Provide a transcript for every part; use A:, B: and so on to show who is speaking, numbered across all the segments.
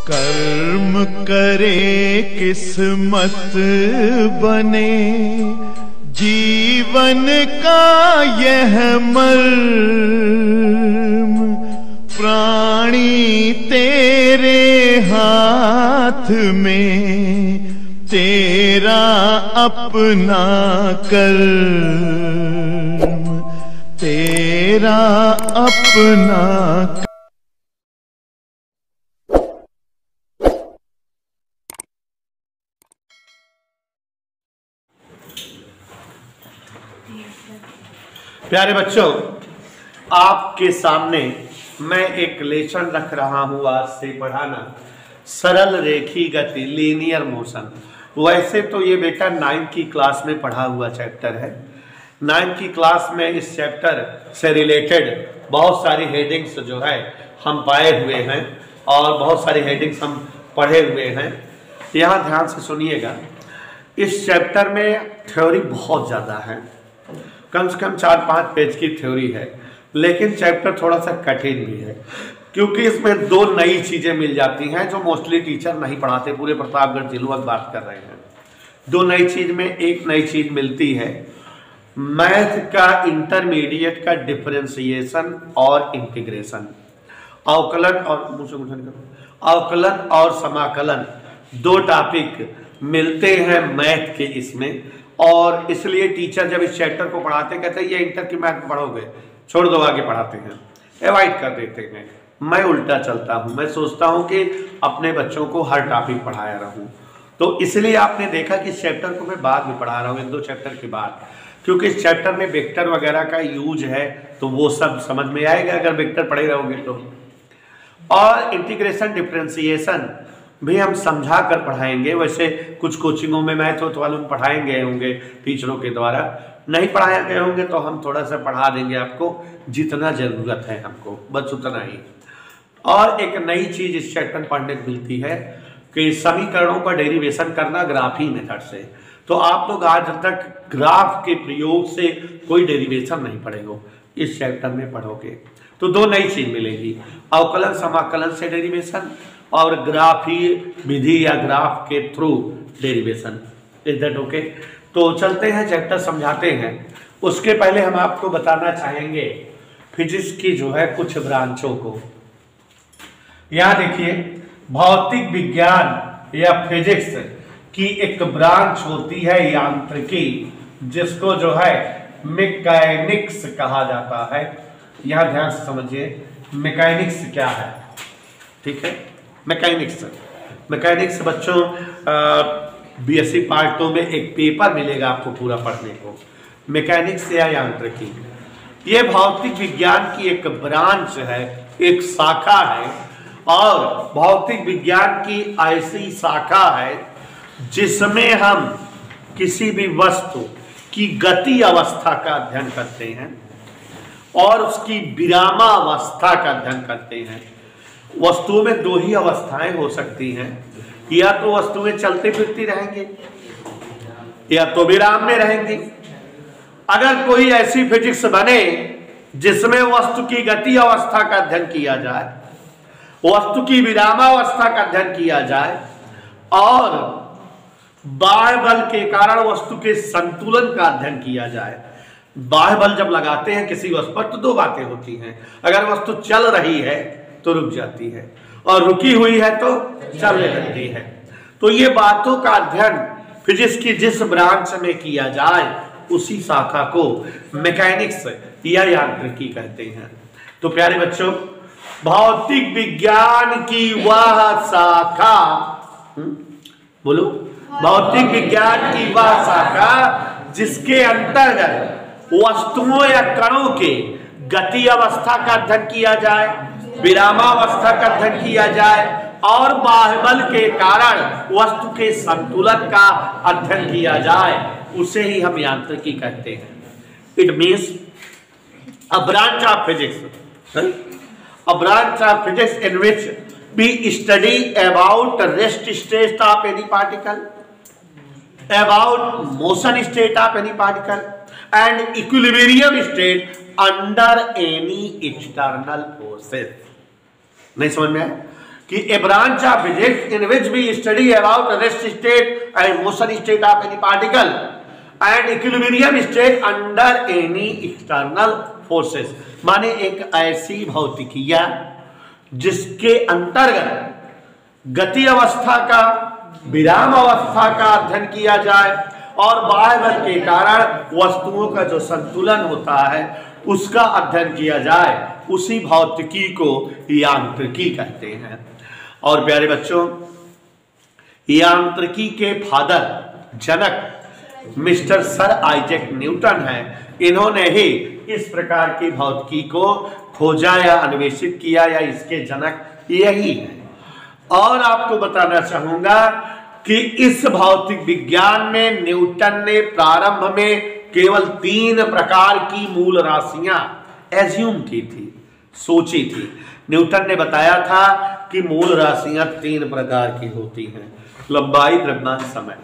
A: कर्म करे किस्मत बने, जीवन का यह मर्म, प्राणी तेरे हाथ में, तेरा अपना कर्म, तेरा अपना।
B: प्यारे बच्चों, आपके सामने मैं एक लेसन रख रहा हूं आज से पढ़ाना, सरल रेखी गति, लीनियर मोशन। वैसे तो ये बेटा 9th की क्लास में पढ़ा हुआ चैप्टर है। 9th की क्लास में इस चैप्टर से रिलेटेड बहुत सारी हेडिंग्स जो है हम पाए हुए हैं और बहुत सारी हेडिंग्स हम पढ़े हुए हैं। यहाँ ध्यान से सुनिएगा, इस चैप्टर में थ्योरी बहुत ज़्यादा है, कम से कम 4-5 पेज की थ्योरी है, लेकिन चैप्टर थोड़ा सा कठिन भी है क्योंकि इसमें 2 नई चीज़ें मिल जाती हैं जो मोस्टली टीचर नहीं पढ़ाते। पूरे प्रतापगढ़ जिलों की बात कर रहे हैं। 2 नई चीज़ में एक नई चीज़ मिलती है, मैथ का इंटरमीडिएट का डिफरेंशिएशन और इंटीग्रेशन, अवकलन और समाकलन 2 टॉपिक मिलते हैं मैथ के इसमें। और इसलिए टीचर जब इस चैप्टर को पढ़ाते कहते हैं ये इंटर की मैथ पढ़ोगे, छोड़ दो, आगे पढ़ाते हैं, अवॉइड कर देते हैं। मैं उल्टा चलता हूं, मैं सोचता हूं कि अपने बच्चों को हर टॉपिक पढ़ाया रहूं, तो इसलिए आपने देखा कि इस चैप्टर को मैं बाद में पढ़ा रहा हूं, 1-2 चैप्टर के बाद, क्योंकि इस चैप्टर में वेक्टर वगैरह का यूज है तो वो सब समझ में आएगा अगर वेक्टर पढ़े रहोगे तो। और इंटीग्रेशन डिफरेंशिएशन भी हम समझा कर पढ़ाएंगे। वैसे कुछ कोचिंगों में मैथ वालों में पढ़ाए गए होंगे टीचरों के द्वारा, नहीं पढ़ाए गए होंगे तो हम थोड़ा सा पढ़ा देंगे आपको, जितना जरूरत है हमको, बस उतना ही। और एक नई चीज इस चैप्टर में पढ़ने को मिलती है कि समीकरणों का डेरिवेशन करना ग्राफी मेथड से। तो आप लोग आज तक ग्राफ के प्रयोग से कोई डेरिवेशन नहीं पढ़ेंगे, इस चैप्टर में पढ़ोगे तो 2 नई चीज मिलेगी, अवकलन समाकलन से डेरिवेशन और ग्राफी विधि या ग्राफ के through derivation. Is that okay? तो चलते हैं, चैप्टर समझाते हैं। उसके पहले हम आपको बताना चाहेंगे फिजिक्स की जो है कुछ ब्रांचों को। यहां देखिए, भौतिक विज्ञान या फिजिक्स की एक ब्रांच होती है यांत्रिकी, जिसको जो है मैकेनिक्स कहा जाता है। यहां ध्यान से समझिए मैकेनिक्स क्या है, ठीक है। मैकेनिक्स बच्चों बीएससी पार्ट 2 में एक पेपर मिलेगा आपको पूरा पढ़ने को, मैकेनिक्स या यांत्रिकी। ये भौतिक विज्ञान की एक ब्रांच है, एक शाखा है, और भौतिक विज्ञान की ऐसी शाखा है जिसमें हम किसी भी वस्तु की गति अवस्था का अध्ययन करते हैं और उसकी विरामावस्था का अध्ययन करते हैं। वस्तुओं में 2 ही अवस्थाएं हो सकती हैं, या तो वस्तुएं चलती फिरती रहेंगी या तो विराम में रहेंगी। अगर कोई ऐसी फिजिक्स बने जिसमें वस्तु की गति अवस्था का अध्ययन किया जाए, वस्तु की विरामावस्था का अध्ययन किया जाए और बाह्य बल के कारण वस्तु के संतुलन का अध्ययन किया जाए। बाह्य बल जब लगाते हैं किसी वस्तु पर तो 2 बातें होती हैं, अगर वस्तु चल रही है तो रुक जाती है और रुकी हुई है तो चलने लगती है। तो ये बातों का अध्ययन फिजिक्स की जिस ब्रांच में किया जाए उसी शाखा को मैकेनिक्स या यांत्रिकी कहते हैं। तो प्यारे बच्चों, भौतिक विज्ञान की वह शाखा, बोलो, भौतिक विज्ञान की वह शाखा जिसके अंतर्गत वस्तुओं या कणों के गति अवस्था का अध्ययन किया जाए, विरामावस्था का अध्ययन किया जाए और बाह्यबल के कारण वस्तु के संतुलन का अध्ययन किया जाए, उसे ही हम यांत्रिकी कहते हैं। It means a branch of physics, a branch of physics in which we study about rest state of any particle, about motion state of any particle and equilibrium state under any external forces. नहीं समझ में आया? कि a branch of physics in which we study about rest state and motion state of any particle and equilibrium state under any external forces। माने एक ऐसी भौतिकिया जिसके अंतर्गत गति अवस्था का, विराम अवस्था का अध्ययन किया जाए और बाह्य बल के कारण वस्तुओं का जो संतुलन होता है उसका अध्ययन किया जाए, उसी भौतिकी को यांत्रिकी कहते हैं। और प्यारे बच्चों, यांत्रिकी के फादर, जनक मिस्टर सर आइजैक न्यूटन हैं। इन्होंने ही इस प्रकार की भौतिकी को खोजा या अन्वेषित किया, या इसके जनक यही है। और आपको बताना चाहूंगा कि इस भौतिक विज्ञान में न्यूटन ने प्रारंभ में केवल 3 प्रकार की मूल राशियां एज्यूम की थी, सोची थी। न्यूटन ने बताया था कि मूल राशियां 3 प्रकार की होती हैं, लंबाई, द्रव्यमान, समय।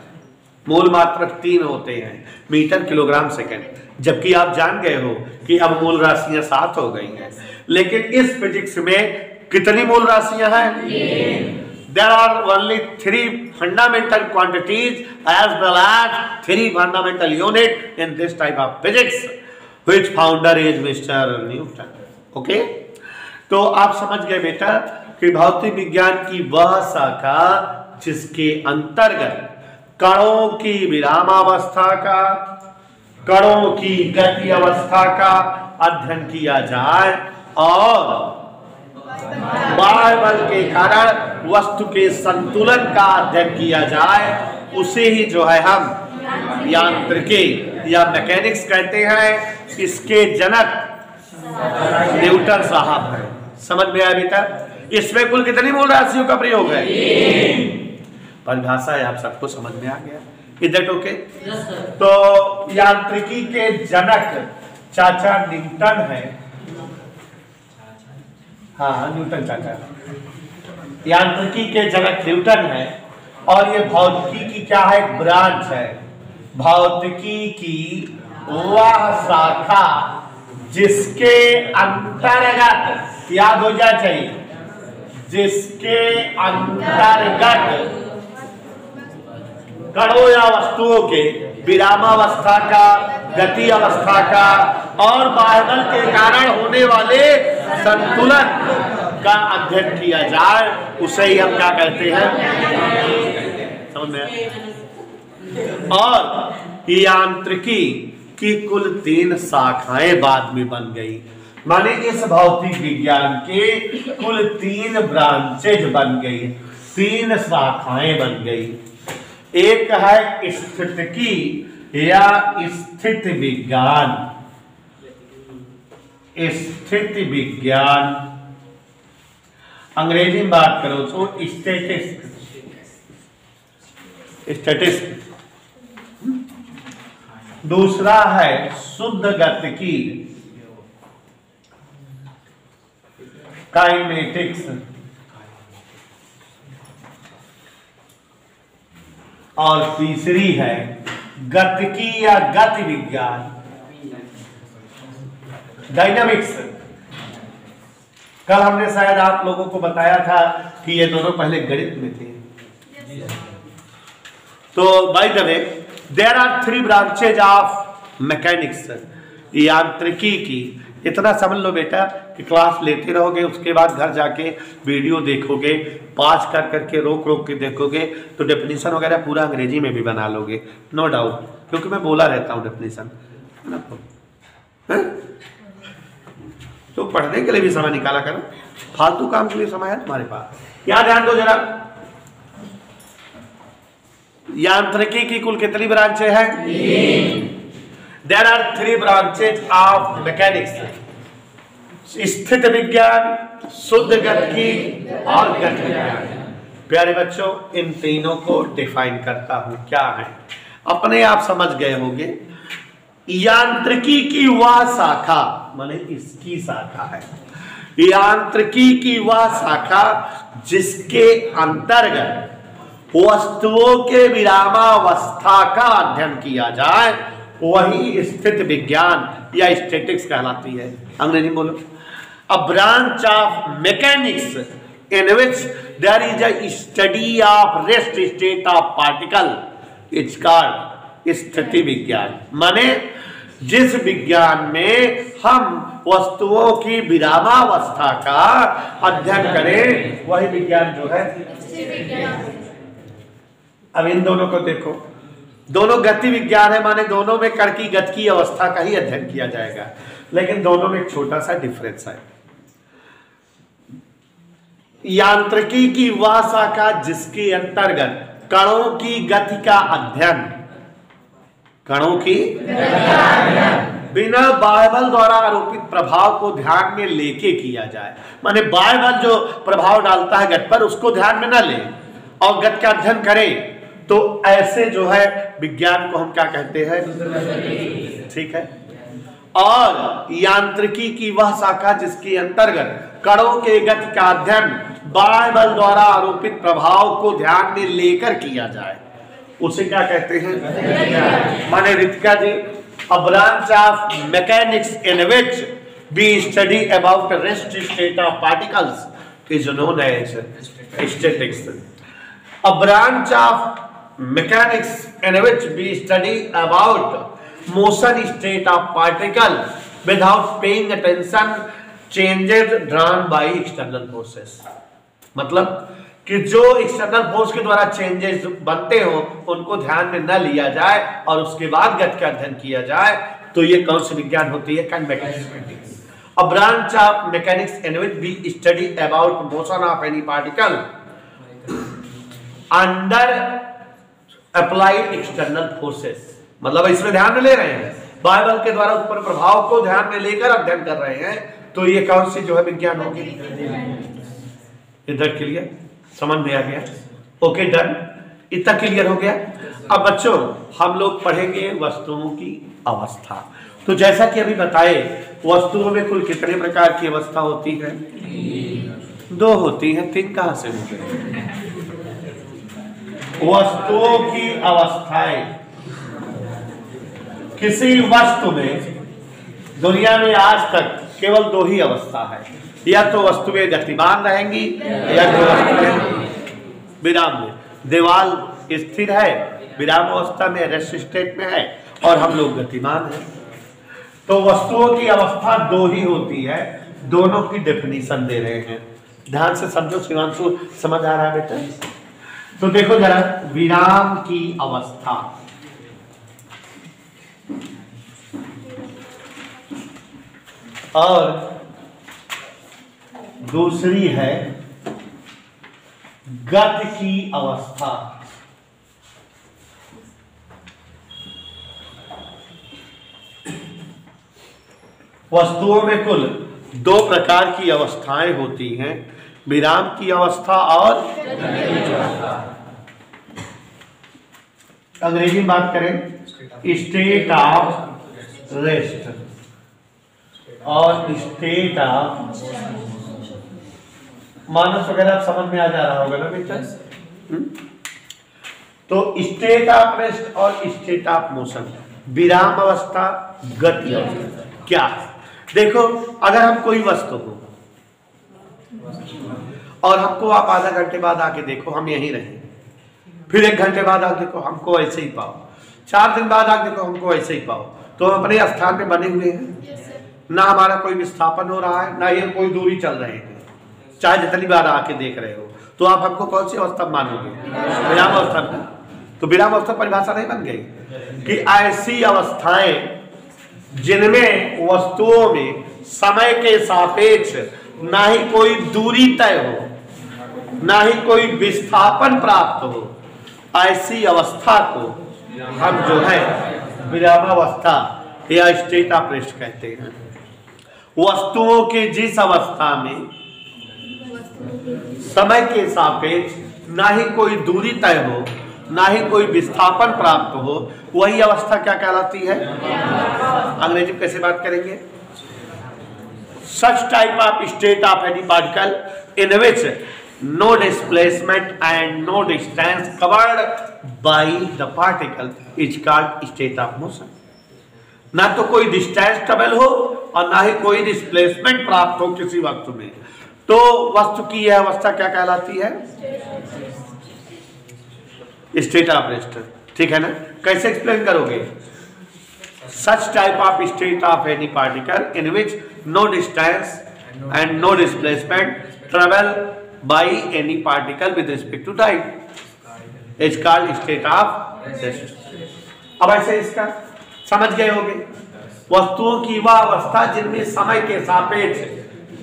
B: मूल मात्रक 3 होते हैं, मीटर, किलोग्राम, सेकंड। जबकि आप जान गए हो कि अब मूल राशियां 7 हो गई हैं। लेकिन इस फिजिक्स में कितनी मूल राशियां हैं? There are only 3 fundamental quantities as well as 3 fundamental units in this type of physics, which founder is Mr. Newton. Okay? तो आप समझ गए बेटा कि भौतिक विज्ञान की वह शाखा जिसके अंतर्गत कणों की विरामावस्था का, कणों की गति अवस्था का अध्ययन किया जाए और बाह्य बल के कारण वस्तु के संतुलन का अध्ययन किया जाए, उसे ही जो है हम यांत्रिकी या मैकेनिक्स कहते हैं। इसके जनक न्यूटन साहब हैं। समझ में आया बेटा? इसमें कुल कितनी मूल राशियों का प्रयोग है? परिभाषा है, आप सबको समझ में आ गया? इधर ओके? तो यांत्रिकी के जनक चाचा न्यूटन है। हाँ, न्यूटन चाचा यांत्रिकी के जनक न्यूटन है। और ये भौतिकी की क्या है? ब्रांच है। भौतिकी की वह शाखा जिसके अंतर्गत, याद हो जाना चाहिए, जिसके अंतर्गत कणों या वस्तुओं के विरामावस्था का, गति अवस्था का और बाह्य बल के कारण होने वाले संतुलन का अध्ययन किया जाए, उसे ही हम क्या कहते हैं? समझ में? और यांत्रिकी की कुल 3 शाखाएं बाद में बन गई। माने इस भौतिक विज्ञान के कुल 3 ब्रांचेज बन गई, 3 शाखाएं बन गई। एक है स्थितिकी या स्थित विज्ञान। स्थिति विज्ञान अंग्रेजी में बात करो तो स्टैटिस्टिक्स। दूसरा है शुद्ध गतिकी, काइनेटिक्स। और तीसरी है गतिकी या गति विज्ञान, डायनामिक्स। कल हमने शायद आप लोगों को बताया था कि ये दोनों पहले गणित में थे। तो by the way there are 3 branches of mechanics, यांत्रिकी की। इतना समझ लो बेटा कि क्लास लेते रहोगे, उसके बाद घर जाके वीडियो देखोगे, पास कर करके रोक रोक के देखोगे तो डेफिनेशन वगैरह पूरा अंग्रेजी में भी बना लोगे, नो डाउट, क्योंकि मैं बोला रहता हूँ डेफिनेशन। तो पढ़ने के लिए भी समय निकाला करो, फालतू काम के लिए समय है तुम्हारे पास। क्या ध्यान दो जरा, यांत्रिकी की कुल कितनी ब्रांचें हैं? There are 3 branches of mechanics, स्थित विज्ञान, शुद्ध गतिकी और गति विज्ञान। प्यारे बच्चों, इन तीनों को डिफाइन करता हूं क्या है, अपने आप समझ गए होंगे। यांत्रिकी की वह शाखा, माने इसकी शाखा है, यांत्रिकी की वह शाखा जिसके अंतर्गत वस्तुओं के विरामावस्था का अध्ययन किया जाए, वही स्थित विज्ञान या स्टैटिक्स कहलाती है। अंग्रेजी बोलो। अ branch of mechanics in which there is a study of rest state of particle, it's called स्थिति विज्ञान। माने जिस विज्ञान में हम वस्तुओं की विरामावस्था का अध्ययन करें वही विज्ञान जो है। अब इन दोनों को देखो, दोनों गति विज्ञान है, माने दोनों में कण की गति की अवस्था का ही अध्ययन किया जाएगा, लेकिन दोनों में एक छोटा सा डिफरेंस है। यांत्रिकी की वह शाखा जिसके अंतर्गत कणों की गति का अध्ययन, कणों की बिना बाह्य बल द्वारा आरोपित प्रभाव को ध्यान में लेके किया जाए, माने बाह्य बल जो प्रभाव डालता है गति पर उसको ध्यान में न ले और गति का अध्ययन करें, तो ऐसे जो है विज्ञान को हम क्या कहते हैं? ठीक है। और यांत्रिकी की वह शाखा जिसके अंतर्गत कणों के गति का अध्ययन बाह्य बल द्वारा आरोपित प्रभाव को ध्यान में लेकर किया जाए, उसे क्या कहते हैं? माने रितिका जी, a branch of mechanics in which we study about the rest state of particles is known as statistics. A branch of mechanics in which we study about motion state of particle without paying attention changes drawn by external forces। मतलब कि जो external force के द्वारा changes बनते हो उनको ध्यान में न लिया जाए और उसके बाद गति का अध्ययन किया जाए, तो ये कौन सी विज्ञान होती है? Kinematics. A branch of mechanics in which we study about motion of any particle under applied external forces. मतलब इसमें ध्यान में ले रहे हैं, बाह्य बल के द्वारा उत्पन्न प्रभाव को ध्यान में लेकर अध्ययन कर रहे हैं, तो ये कौन सी जो है विज्ञान होगी? इधर क्लियर समझ में आ गया? ओके डन, इतना क्लियर हो गया। अब बच्चों हम लोग पढ़ेंगे वस्तुओं की अवस्था। तो जैसा कि अभी बताए वस्तुओं में कुल कितने प्रकार की अवस्था होती है? 2 होती है। 3 कहां से हो गए? वस्तुओं की अवस्थाएं, किसी वस्तु में दुनिया में आज तक केवल 2 ही अवस्था है, या तो वस्तुएं गतिमान रहेंगी या तो वस्तुएं विराम में। दीवार स्थिर है, विराम अवस्था में, रेस्ट स्टेट में है, और हम लोग गतिमान हैं। तो वस्तुओं की अवस्था 2 ही होती है। दोनों की डेफिनेशन दे रहे हैं, ध्यान से समझो। शिवांशु समझ आ रहा है बेटा? तो देखो जरा, विराम की अवस्था, और दूसरी है गति की अवस्था। वस्तुओं में कुल 2 प्रकार की अवस्थाएं होती हैं, विराम की अवस्था और अंग्रेजी में बात करें स्टेट ऑफ रेस्ट और स्टेट ऑफ मानस वगैरह समझ में आ जा रहा होगा ना बेटा? तो स्टेट ऑफ रेस्ट और स्टेट ऑफ मोशन, विराम अवस्था, गति अवस्था। क्या देखो, अगर हम कोई वस्तु को और हमको आप आधा घंटे बाद आके देखो हम यहीं रहे, फिर 1 घंटे बाद आके देखो हमको ऐसे ही पाओ, 4 दिन बाद आके देखो हमको ऐसे ही पाओ, तो हम अपने स्थान पे बने हुए हैं, ना हमारा कोई विस्थापन हो रहा है, ना ये कोई दूरी चल रहे हैं। चाहे जितनी बार आके देख रहे हो, तो आप हमको कौन सी अवस्था मानोगे? विराम अवस्था में। तो विराम अवस्था परिभाषा नहीं बन गई कि ऐसी अवस्थाएं जिनमें वस्तुओं में समय के सापेक्ष ना ही कोई दूरी तय हो, ना ही कोई विस्थापन प्राप्त हो, ऐसी अवस्था को हम जो है विरामावस्था या स्टेट ऑफ रेस्ट कहते हैं। वस्तुओं की जिस अवस्था में समय के सापेक्ष ना ही कोई दूरी तय हो, ना ही कोई विस्थापन प्राप्त हो, वही अवस्था क्या कहलाती है? अंग्रेजी में कैसे बात करेंगे? Such type of state of any particle in which no displacement and no distance covered by the particle is called state of motion। ना तो कोई डिस्टेंस ट्रेवल हो और ना ही कोई डिस्प्लेसमेंट प्राप्त हो किसी वस्तु में, तो वस्तु की यह अवस्था क्या कहलाती है? State of rest. ठीक है ना? कैसे एक्सप्लेन करोगे? Such type of state of any particle in which no distance and no displacement travel by any particle with respect to time is called state of rest. अब ऐसे इसका समझ गए होंगे। वस्तुओं की वह अवस्था जिनमें समय के सापेक्ष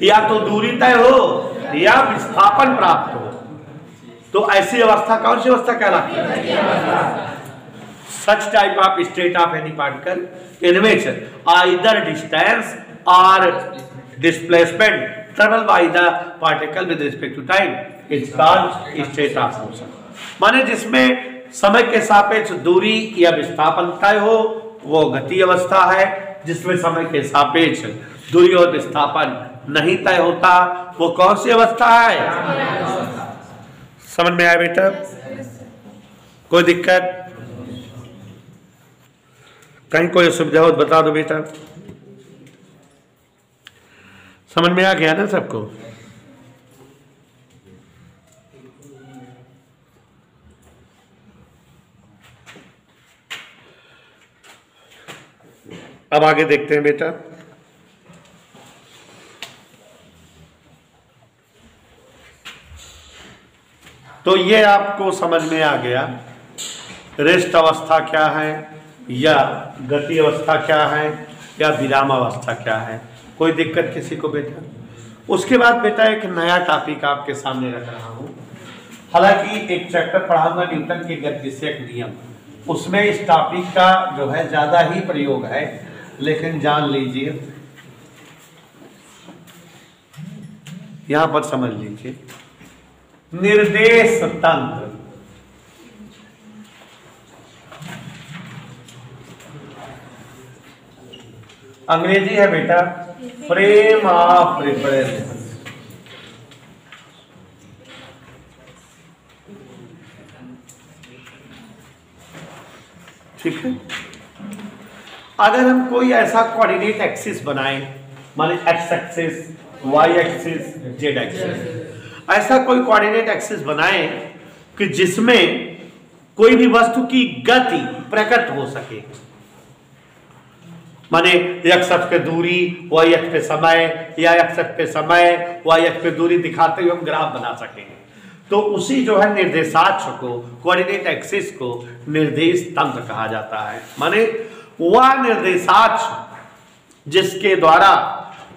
B: या तो दूरी तय हो या विस्थापन प्राप्त हो, तो ऐसी अवस्था कौन सी अवस्था कहलाती है? Such type of state of any particle in which either distance और displacement travel by the particle with respect to time is called state of motion. माने जिसमें समय के सापेक्ष दूरी या विस्थापन तय हो वो गति अवस्था है, जिसमें समय के सापेक्ष दूरी और विस्थापन नहीं तय होता वो कौन सी अवस्था है? समझ में आया बेटा? कोई दिक्कत? कहीं कोई सुविधा हो बता दो बेटा। समझ में आ गया ना सबको? अब आगे देखते हैं बेटा। तो ये आपको समझ में आ गया रेस्ट अवस्था क्या है, या गति अवस्था क्या है, या विराम अवस्था क्या है। कोई दिक्कत किसी को बेटा? उसके बाद बेटा एक नया टॉपिक आपके सामने रख रहा हूं। हालांकि एक चैप्टर पढ़ाऊंगा न्यूटन के गतिविषयक नियम, उसमें इस टॉपिक का जो है ज्यादा ही प्रयोग है, लेकिन जान लीजिए यहां पर समझ लीजिए निर्देश तंत्र। अंग्रेजी है बेटा फ्रेम ऑफ रेफरेंस। ठीक है? अगर हम कोई ऐसा कोऑर्डिनेट एक्सिस बनाएं, माने X axis, Y axis, Z axis, ऐसा कोई कोऑर्डिनेट एक्सिस बनाएं कि जिसमें कोई भी वस्तु की गति प्रकट हो सके, माने एक्स अक्ष पे दूरी, वाई अक्ष पे समय, या एक्स अक्ष पे समय, वाई अक्ष पे दूरी दिखाते हुए हम ग्राफ बना सकें, तो उसी जो है निर्देशाक्ष को, कोऑर्डिनेट एक्सिस को निर्देश तंत्र कहा जाता है। माने वह निर्देशाक्ष जिसके द्वारा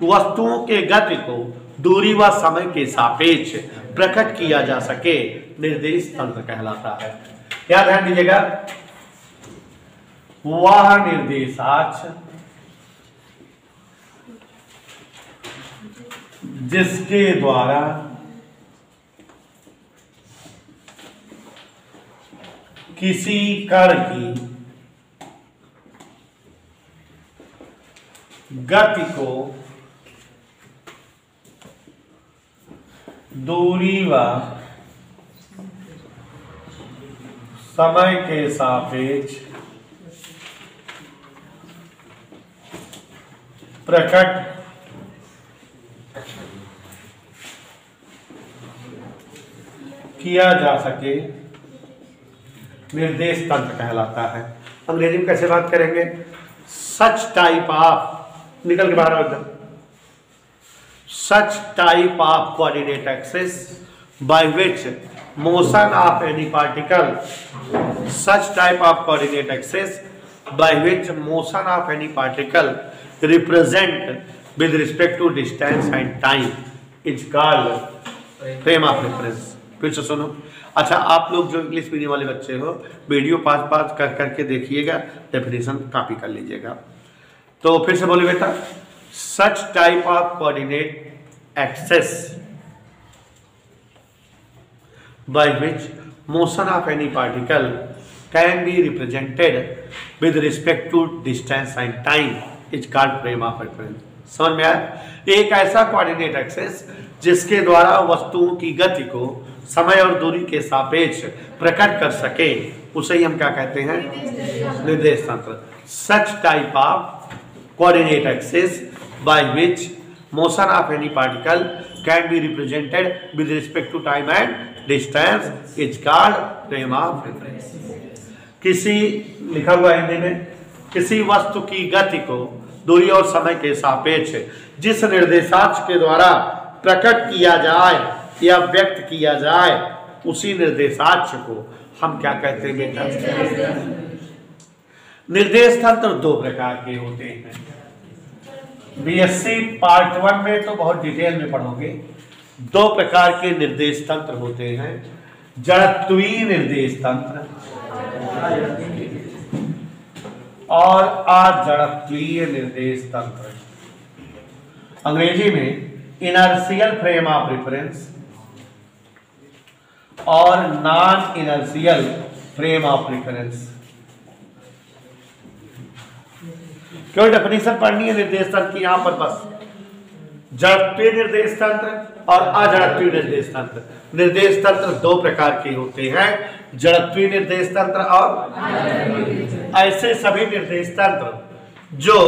B: वस्तुओं के गति को दूरी व समय के सापेक्ष प्रकट किया जा सके निर्देश तंत्र कहलाता है। क्या ध्यान दीजिएगा? वह निर्देशाक्ष जिसके द्वारा किसी कण की गति को दूरी व समय के सापेक्ष प्रकट किया जा सके निर्देश तंत्र कहलाता है। अंग्रेजी में कैसे बात करेंगे? सच टाइप ऑफ, निकल के बाहर आ जाओ, सच type of coordinate axis by which motion of any particle, such type of coordinate axis by which motion of any particle represent with respect to distance and time is called frame of reference। फिर से सुनो। अच्छा, आप लोग जो English medium वाले बच्चे हो वीडियो पास कर करके देखिएगा, डेफिनेशन कॉपी कर लीजिएगा। तो फिर से बोले बेटा, सच type of coordinate axis by which motion of any particle can be represented with respect to distance and time is called frame of reference। समझ में आया? एक ऐसा कोऑर्डिनेट एक्सिस जिसके द्वारा वस्तुओं की गति को समय और दूरी के सापेक्ष प्रकट कर सके उसे ही हम क्या कहते हैं? निर्देश तंत्र। Such type of coordinate axis by which motion of any particle can be represented with respect to time and distance is called frame of reference. किसी, लिखा हुआ हिंदी में, किसी वस्तु की गति को दूरी और समय के सापेक्ष जिस निर्देशांक के द्वारा प्रकट किया जाए या व्यक्त किया जाए उसी निर्देशांक को हम क्या कहते हैं बेटा? निर्देश तंत्र दो प्रकार के होते हैं। बीएससी पार्ट 1 में तो बहुत डिटेल में पढ़ोगे। दो प्रकार के निर्देश तंत्र होते हैं, जड़त्वीय निर्देश तंत्र और अजड़त्वीय निर्देश तंत्र। अंग्रेजी में इनर्शियल फ्रेम ऑफ रेफरेंस और non inertial frame of reference. क्यों डेफिनेशन पढ़नी है निर्देश तंत्र की यहां पर? बस जड़त्वीय निर्देश तंत्र और अजड़त्वीय निर्देश तंत्र। निर्देश तंत्र दो प्रकार के होते हैं, जड़त्वीय निर्देश तंत्र और ऐसे सभी निर्देश तंत्र जो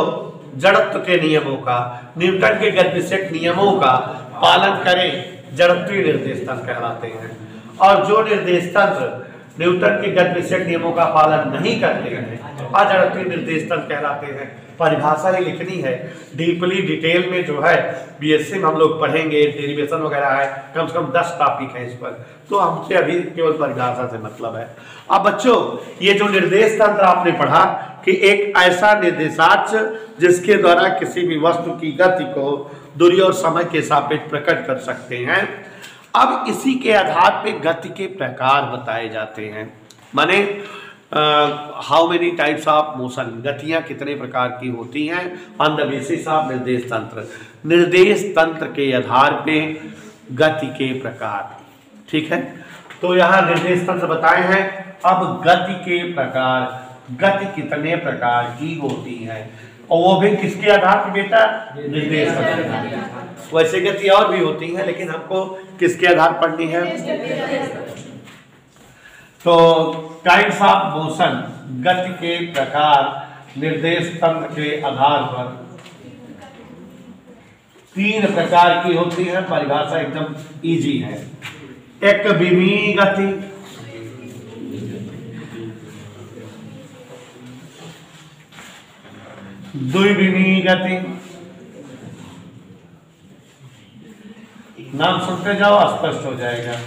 B: जड़त्व के नियमों का, न्यूटन के गतिशील नियमों का पालन करें, जड़त्वीय निर्देश तंत्र कहलाते हैं। और जो निर्देश तंत्र न्यूटन के गतिशील नियमों का पालन नहीं करते हैं, अजड़त्वीय निर्देश तंत्र कहलाते हैं। परिभाषा ही लिखनी है, डीपली डिटेल में जो है बीएससी में हम लोग पढ़ेंगे, डेरिवेशन वगैरह है, कम से कम 10 टॉपिक है इस पर, तो हमसे अभी केवल परिभाषा से मतलब है। अब बच्चों, ये जो निर्देश तंत्र आपने पढ़ा कि एक ऐसा निर्देशांक जिसके द्वारा किसी भी वस्तु की गति को दूरी और समय के सापेक्ष प्रकट कर सकते हैं। अब इसी के आधार पे गति के प्रकार बताए जाते हैं, माने how many types of motion, गतियां कितने प्रकार की होती हैं ऑन द बेसिस ऑफ निर्देश तंत्र। निर्देश तंत्र के आधार पे गति के प्रकार, ठीक है। तो यहाँ निर्देश तंत्र बताए हैं। अब गति के प्रकार, गति कितने प्रकार की होती है और वो भी किसके आधार पे बेटा? निर्देश तंत्र। वैसे गति और भी होती है लेकिन हमको किसके आधार पढ़नी है? तो टाइप्स ऑफ मोशन, गति के प्रकार निर्देश तंत्र के आधार पर 3 प्रकार की होती है। परिभाषा एकदम इजी है। एक विमीय गति, द्विविमीय गति, नाम सुनते जाओ स्पष्ट हो जाएगा।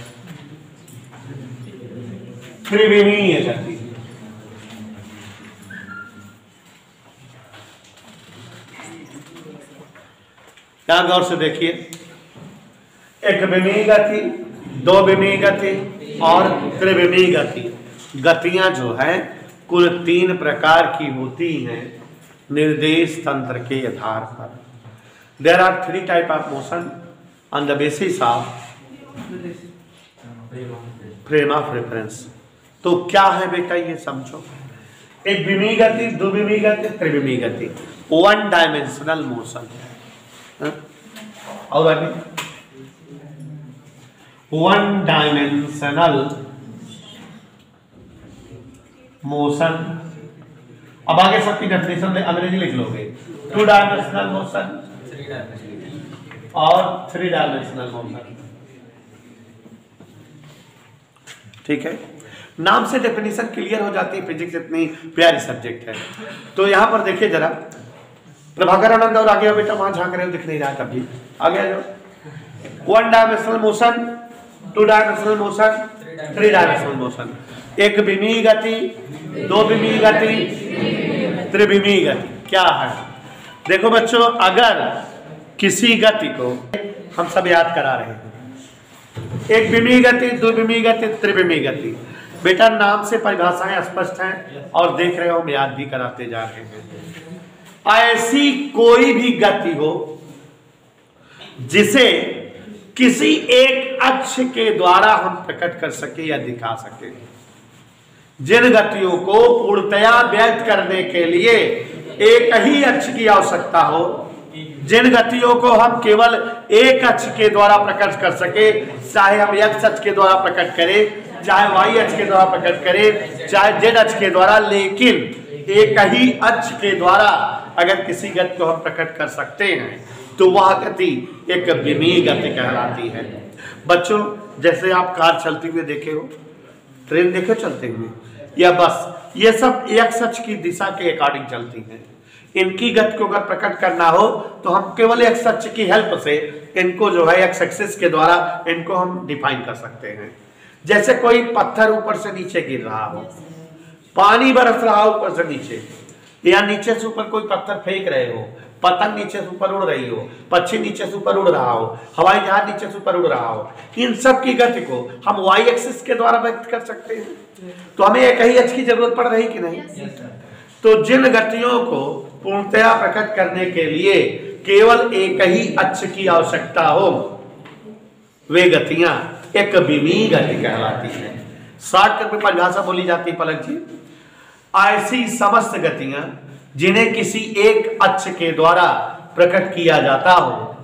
B: त्रिविमीय गति, क्या गौर से देखिए, एक विमीय गति, दो विमीय गति और त्रिविमीय गति। गतियां जो है कुल 3 प्रकार की होती हैं निर्देश तंत्र के आधार पर। There are 3 type of motion on the basis of frame of reference. तो क्या है बेटा ये समझो। एक विमीय गति, द्विविमीय गति, त्रिविमीय गति, 1 डायमेंशनल मोशन। और आगे 1 डायमेंशनल मोशन। अब आगे सबकी डेफिनेशन अंग्रेजी लिख लोगे। 2 डायमेंशनल मोशन और 3 डायमेंशनल मोशन, ठीक है। नाम से डेफिनेशन क्लियर हो जाती है। फिजिक्स इतनी प्यारी सब्जेक्ट है। तो यहां पर देखिए जरा, प्रभाकर आनंद और आगे बेटा, वहां झांक रहे हो, दिख नहीं रहा कभी, आगे आ जाओ। 1 dimensional motion, 2 dimensional motion, 3 dimensional motion. एक विमीय गति, 2 विमीय गति, त्रिविमीय गति। क्या है देखो बच्चों, अगर किसी गति को हम सब याद करा रहे हैं, एक विमीय गति, 2 विमीय गति, त्रिविमीय गति। बेटा नाम से परिभाषाएं स्पष्ट हैं और देख रहे हो हम याद भी कराते जा रहे हैं। ऐसी कोई भी गति हो जिसे किसी एक अक्ष के द्वारा हम प्रकट कर सके या दिखा सके। जिन गतियों को पूर्णतया व्यक्त करने के लिए एक ही अक्ष की आवश्यकता हो, जिन गतियों को हम केवल एक अक्ष के द्वारा प्रकट कर सके, चाहे हम एक्स अक्ष के द्वारा प्रकट करें, चाहे वाई अक्ष के द्वारा प्रकट करें, चाहे जेड अक्ष के द्वारा, लेकिन एक ही अक्ष के द्वारा अगर किसी गति को हम प्रकट कर सकते हैं तो वह गति एक विमीय गति कहलाती है। बच्चों, जैसे आप कार चलते हुए देखे हो, ट्रेन देखे चलते हुए, या बस, ये सब एक्स अक्ष की दिशा के अकॉर्डिंग चलती हैं। इनकी गति को अगर प्रकट करना हो तो हम केवल एक्स अक्ष की हेल्प से इनको जो है एक्स एक्सिस के द्वारा इनको हम डिफाइन कर सकते हैं। जैसे कोई पत्थर ऊपर से नीचे गिर रहा हो, पानी बरस रहा हो ऊपर से नीचे, या नीचे से ऊपर कोई पत्थर फेंक रहे हो, पतंग नीचे से ऊपर उड़ रही हो, पक्षी नीचे से ऊपर उड़ रहा हो, हवाई जहाज नीचे से ऊपर उड़ रहा हो, इन सब की गति को हम वाई एक्सिस के द्वारा व्यक्त कर सकते हैं। तो हमें एक ही अक्ष की जरूरत पड़ रही कि नहीं? तो जिन गतियों को पूर्णतया प्रकट करने के लिए केवल एक ही अक्ष की आवश्यकता हो, वे गतियां एक विमीय गति कहलाती है। शॉर्टकट में परिभाषा बोली जाती है पलक जी, ऐसी समस्त गतियां जिन्हें किसी एक अक्ष के द्वारा प्रकट किया जाता हो,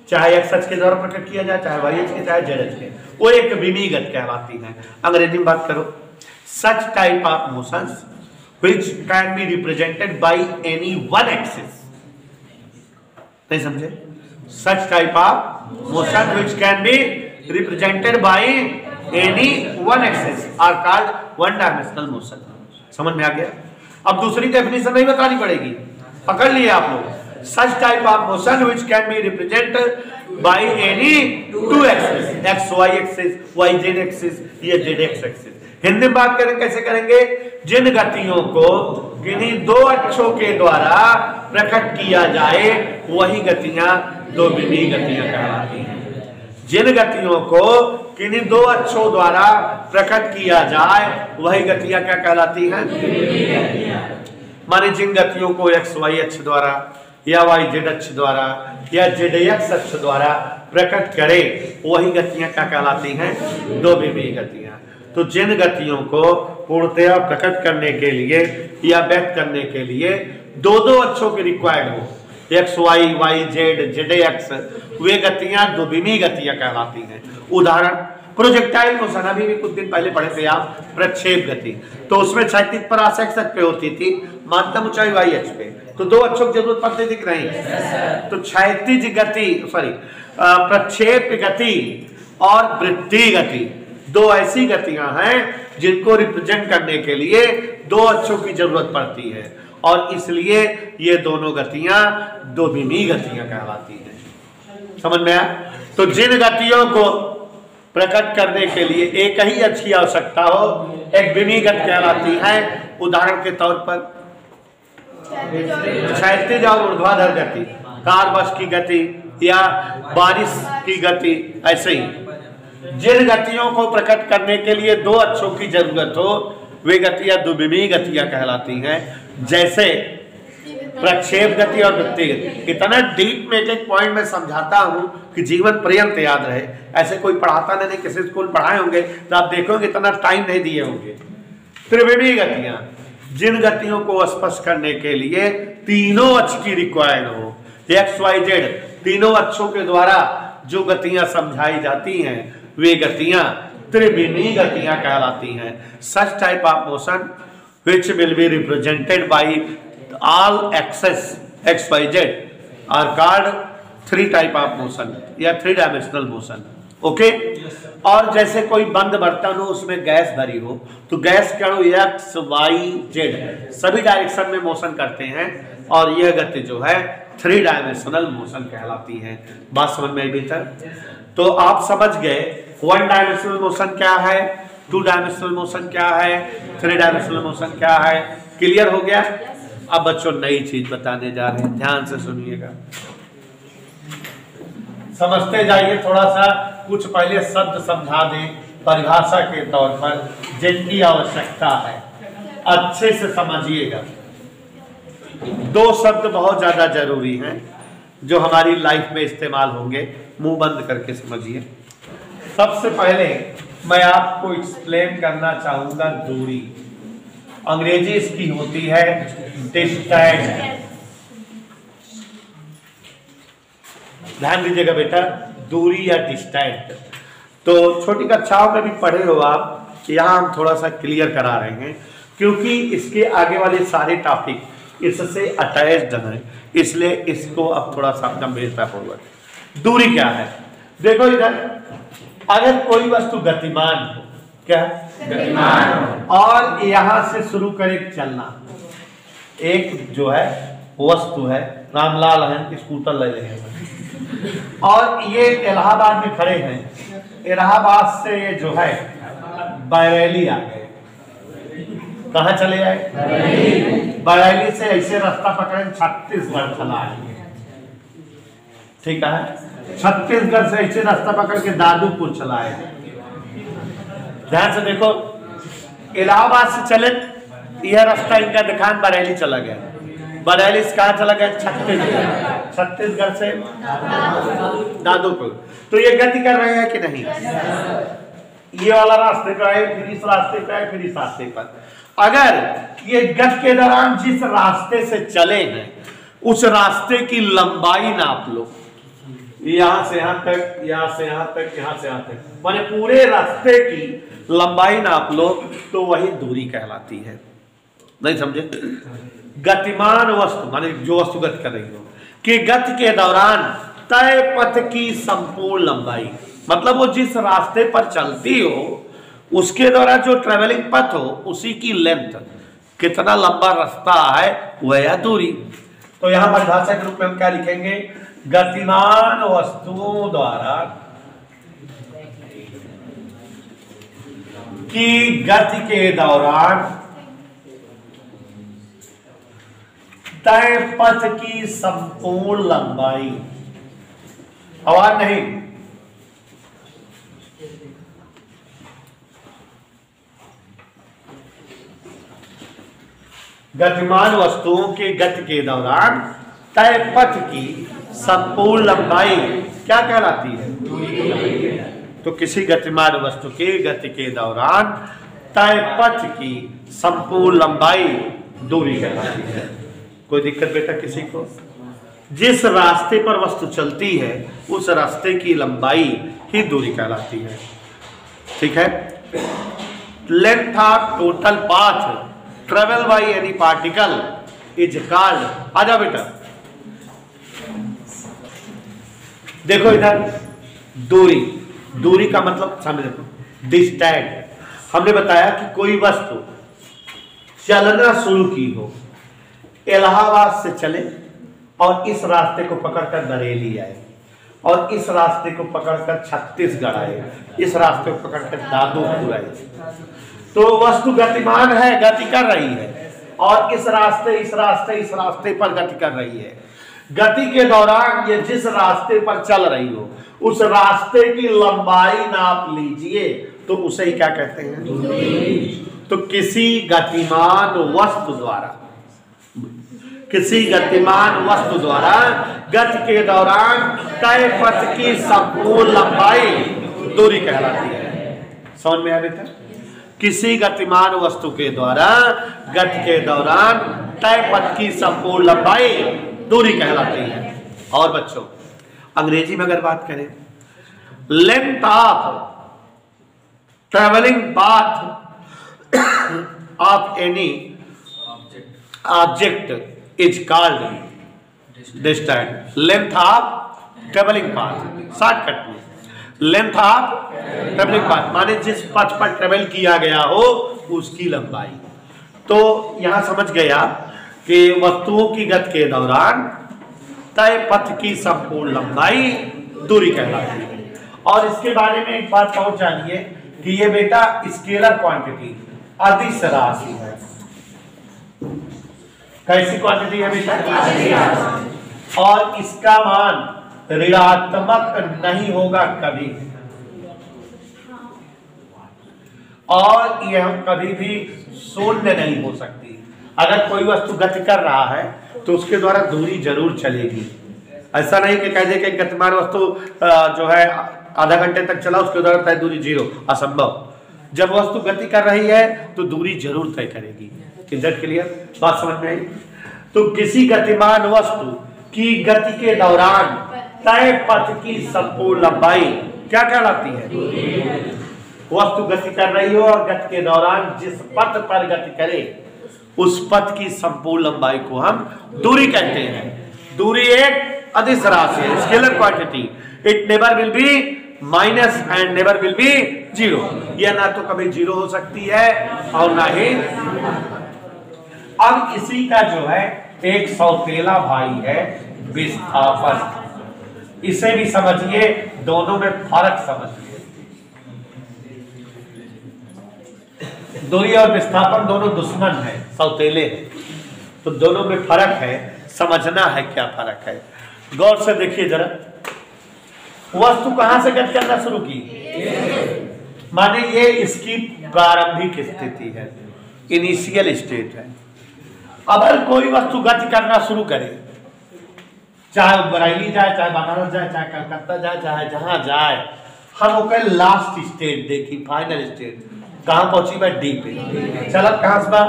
B: चाहे एक्स अक्ष के द्वारा प्रकट किया जाए, चाहे वाई अक्ष के, चाहे जेड अक्ष के, वो एक विमीय गति कहलाती है। अंग्रेजी में बात करो, सच type of motions which can be represented by any one axis। नहीं समझे? Such type of motion which can be represented by any one axis are called one dimensional motion। समझ में आ गया? अब दूसरी डेफिनेशन नहीं बतानी पड़ेगी, पकड़ लिए आप लोग। Such type of motion which can be represented by any two axis, x y axis, y z axis, ये z x axis। हिंदी में बात करें कैसे करेंगे? जिन गतियों को किन्हीं दो अक्षों के द्वारा प्रकट किया जाए वही गतियां दो विमीय गतियां कहलाती हैं। जिन गतियों को किन्हीं दो अक्षों द्वारा प्रकट किया जाए वही गतियां क्या कहलाती हैं? माने जिन गतियों को एक्स वाई अक्ष द्वारा या वाई जेड अक्ष द्वारा या जेड एक्स अक्ष द्वारा प्रकट करे वही गतियां क्या कहलाती हैं? दो विमीय गतियां। तो जिन गतियों को पूर्णतया प्रकट करने के लिए या व्यक्त करने के लिए दो दो अक्षों की रिक्वायर्ड हो, X Y, Y Z, Z X, वे गतियां दो विमीय गतियां कहलाती हैं। उदाहरण, प्रोजेक्टाइल मोशन, अभी भी कुछ दिन पहले पढ़े थे आप, प्रक्षेप गति। तो उसमें क्षैतिज परास एक्स अक्ष पे होती थी, माध्यम ऊंचाई वाई अक्ष पे, तो दो अक्षों की जरूरत पड़ती थी कि नहीं? तो क्षैतिज गति, प्रक्षेप गति और वृत्तीय गति दो ऐसी गतियां हैं जिनको रिप्रेजेंट करने के लिए दो अक्षों की जरूरत पड़ती है, और इसलिए ये दोनों गतियां दो विमीय गतियां कहलाती हैं। समझ में आया? तो जिन गतियों को प्रकट करने के लिए एक ही अक्ष की आवश्यकता हो एक विमीय गति कहलाती है। उदाहरण के तौर पर क्षैतिज और ऊर्ध्वाधर गति, कार बस की गति या बारिश की गति, ऐसे ही जिन गतियों को प्रकट करने के लिए दो अक्षों की जरूरत हो वे गतियां दो विमीय गतियां कहलाती हैं। जैसे प्रक्षेप गति और वृत्तीय गति। इतना डीप में एक पॉइंट में समझाता हूं कि जीवन पर्यंत याद रहे। ऐसे कोई पढ़ाता नहीं, किसी स्कूल पढ़ाए होंगे तो आप देखोगे इतना टाइम नहीं दिए होंगे। त्रिविमीय गतियां, जिन गतियों को स्पष्ट करने के लिए तीनों अक्ष की रिक्वायर्ड हो, एक्स वाई जेड, तीनों अक्षों के द्वारा जो गतियां समझाई जाती हैं वे गतियां त्रिविमीय गतियां कहलाती हैं। सच type of motion which will be represented by all axes x y z are called three type of motion या थ्री डायमेंशनल मोशन। ओके, और जैसे कोई बंद बर्तन हो उसमें गैस भरी हो तो गैस के अणु एक्स वाई जेड सभी डायरेक्शन में मोशन करते हैं, और यह गति जो है थ्री डायमेंशनल मोशन कहलाती है। बात समझ में आई बेहतर? तो आप समझ गए वन डायमेंशनल मोशन क्या है, टू डायमेंशनल मोशन क्या है, थ्री डायमेंशनल मोशन क्या है। क्लियर हो गया? अब बच्चों नई चीज बताने जा रहे हैं, ध्यान से सुनिएगा, समझते जाइए। थोड़ा सा कुछ पहले शब्द समझा दें परिभाषा के तौर पर जिनकी आवश्यकता है, अच्छे से समझिएगा। दो शब्द बहुत ज्यादा जरूरी हैं जो हमारी लाइफ में इस्तेमाल होंगे, मुंह बंद करके समझिए। सबसे पहले मैं आपको एक्सप्लेन करना चाहूंगा दूरी। अंग्रेजी इसकी होती है डिस्टेंस। ध्यान दीजिएगा बेटा, दूरी या डिस्टेंस। तो छोटी कक्षाओं में भी पढ़े हो आप, यहाँ हम थोड़ा सा क्लियर करा रहे हैं क्योंकि इसके आगे वाले सारे टॉपिक इससे अटैच्ड है, इसलिए इसको अब थोड़ा सा गंभीरता पूर्वक। दूरी क्या है? देखो इधर, अगर कोई वस्तु गतिमान हो, क्या गतिमान, और यहां से शुरू करे चलना, एक जो है वस्तु है, रामलाल है, स्कूटर ले लेंगे, और ये इलाहाबाद में खड़े हैं, इलाहाबाद से ये जो है बरेली आ गए, कहाँ चले आए? बरेली से ऐसे रास्ता पकड़े छत्तीसगढ़ चला आएंगे, ठीक है, छत्तीसगढ़ से ऐसे रास्ता पकड़ के दादूपुर चला आएंगे। ध्यान से देखो, इलाहाबाद से चले, यह रास्ता इनका दिखान बरेली चला गया, बरेली से कहाँ चला गया? छत्तीसगढ़, छत्तीसगढ़ से दादूपुर। तो ये गति कर रहे हैं कि नहीं? ये वाला रास्ते पे आए, फिर इस रास्ते पे आए, फिर इस रास्ते पर। अगर ये गति के दौरान जिस रास्ते से चले हैं उस रास्ते की लंबाई नाप लो, यहां से यहां तक, यहां से यहां तक, यहां से यहां तक, माने पूरे रास्ते की लंबाई नाप लो, तो वही दूरी कहलाती है। नहीं समझे? गतिमान वस्तु माने जो वस्तु गति कर रही हो, कि गति के दौरान तय पथ की संपूर्ण लंबाई, मतलब वो जिस रास्ते पर चलती हो उसके द्वारा जो ट्रेवलिंग पथ हो उसी की लेंथ, कितना लंबा रास्ता है वह दूरी। तो यहां परिभाषा के रूप में हम क्या लिखेंगे? गतिमान वस्तुओं द्वारा की गति के दौरान तय पथ की संपूर्ण लंबाई, आवाज नहीं, गतिमान वस्तुओं के गति के दौरान तय पथ की संपूर्ण लंबाई क्या कहलाती है? तो किसी गतिमान वस्तु के गति के दौरान तय पथ की संपूर्ण लंबाई दूरी कहलाती है। कोई दिक्कत बेटा किसी को? जिस रास्ते पर वस्तु चलती है उस रास्ते की लंबाई ही दूरी कहलाती है, ठीक है। Length of total path travel by any particle is called, आजा बेटा, देखो इधर दूरी, दूरी का मतलब समझ लो, डिस्टेंस। हमने बताया कि कोई वस्तु चलना शुरू की हो, इलाहाबाद से चले और इस रास्ते को पकड़कर बरेली आए, और इस रास्ते को पकड़कर छत्तीसगढ़ आए, इस रास्ते को पकड़कर दादूपुर आए, तो वस्तु गतिमान है, गति कर रही है, और इस रास्ते पर गति कर रही है। गति के दौरान ये जिस रास्ते पर चल रही हो उस रास्ते की लंबाई नाप लीजिए, तो उसे ही क्या कहते हैं? दूरी। तो किसी गतिमान वस्तु द्वारा गति के दौरान तय पथ की संपूर्ण लंबाई दूरी कहलाती है। समझ में आ रही था? किसी गतिमान वस्तु के द्वारा गति के दौरान तय पथ की संपूर्ण लंबाई दूरी कहलाती है। और बच्चों अंग्रेजी में अगर बात करें, length of travelling path of any object is called distance. Length of travelling path, shortcut में लेंथ ऑफ ट्रेवलिंग पाथ माने जिस पथ पर ट्रेवल किया गया हो उसकी लंबाई। तो यहां समझ गया कि वस्तुओं की गति के दौरान तय पथ की संपूर्ण लंबाई दूरी कहलाती है। और इसके बारे में एक बात और जानिए कि ये बेटा स्केलर क्वांटिटी, अदिश राशि है। कैसी क्वांटिटी है बेटा? और इसका मान ऋणात्मक नहीं होगा कभी, और यह कभी भी शून्य नहीं हो सकती। अगर कोई वस्तु गति कर रहा है तो उसके द्वारा दूरी जरूर चलेगी। ऐसा नहीं कि कह दे कि गतिमान वस्तु जो है आधा घंटे तक चला उसके द्वारा तय दूरी 0, असंभव। जब वस्तु गति कर रही है तो दूरी जरूर तय करेगी। क्लियर? बात समझ में आई? तो किसी गतिमान वस्तु की गति के दौरान तय पथ की संपूर्ण लंबाई क्या कहलाती है? वस्तु गति कर रही हो और गति के दौरान जिस पथ पर गति करे उस पथ की संपूर्ण लंबाई को हम दूरी कहते हैं। दूरी एक अदिश राशि है, scalar quantity. It never will be minus and never will be zero. यह ना तो कभी जीरो हो सकती है और ना ही। अब इसी का जो है एक सौतेला भाई है विस्थापन। इसे भी समझिए, दोनों में फर्क समझिए। दूरी और विस्थापन दोनों दुश्मन है, सौतेले हैं, तो दोनों में फर्क है, समझना है क्या फर्क है। गौर से देखिए जरा, वस्तु कहां से गति करना शुरू की, माने ये इसकी प्रारंभिक स्थिति है, इनिशियल स्टेट है। अगर कोई वस्तु गति करना शुरू करे, चाहे बरेली जाए, चाहे बनारस जाए, चाहे कलकत्ता जाए, चाहे जहां जाए, हम ओके लास्ट स्टेट देखी, फाइनल स्टेट कहां पहुंची बा, डी पे। चलत कहां से बा,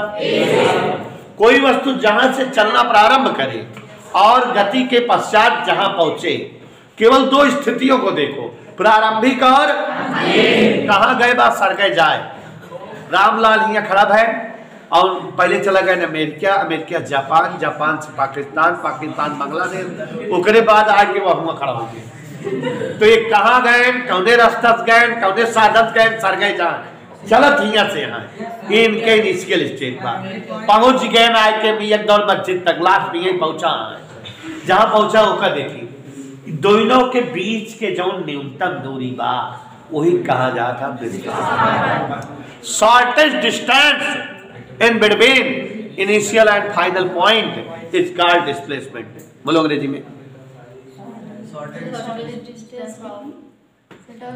B: कोई वस्तु जहां से चलना प्रारंभ करे और गति के पश्चात जहां पहुंचे, केवल दो स्थितियों को देखो, प्रारंभिक और कहां गए बा, सरके जाए। रामलाल यहाँ खड़ा है और पहले चला गया अमेरिका, अमेरिका जापान, जापान से पाकिस्तान, पाकिस्तान बांग्लादेश, उसके बाद आके वह हुआ खड़ा हो गया। तो ये कहाँ गए, कौने रास्ता गए, कौने साधन गए, सर गए जहाँ चलत यहाँ से यहाँ इनके इनिशियल स्टेट पर पहुंच गए ना, के मियां दौड़ मस्जिद तक लास्ट में यही पहुंचा है। जहां पहुंचा होकर देखी, दोनों के बीच के जो न्यूनतम दूरी बा वही कहा जाता shortest distance in between initial and final point is called displacement. बोलो अंग्रेजी में,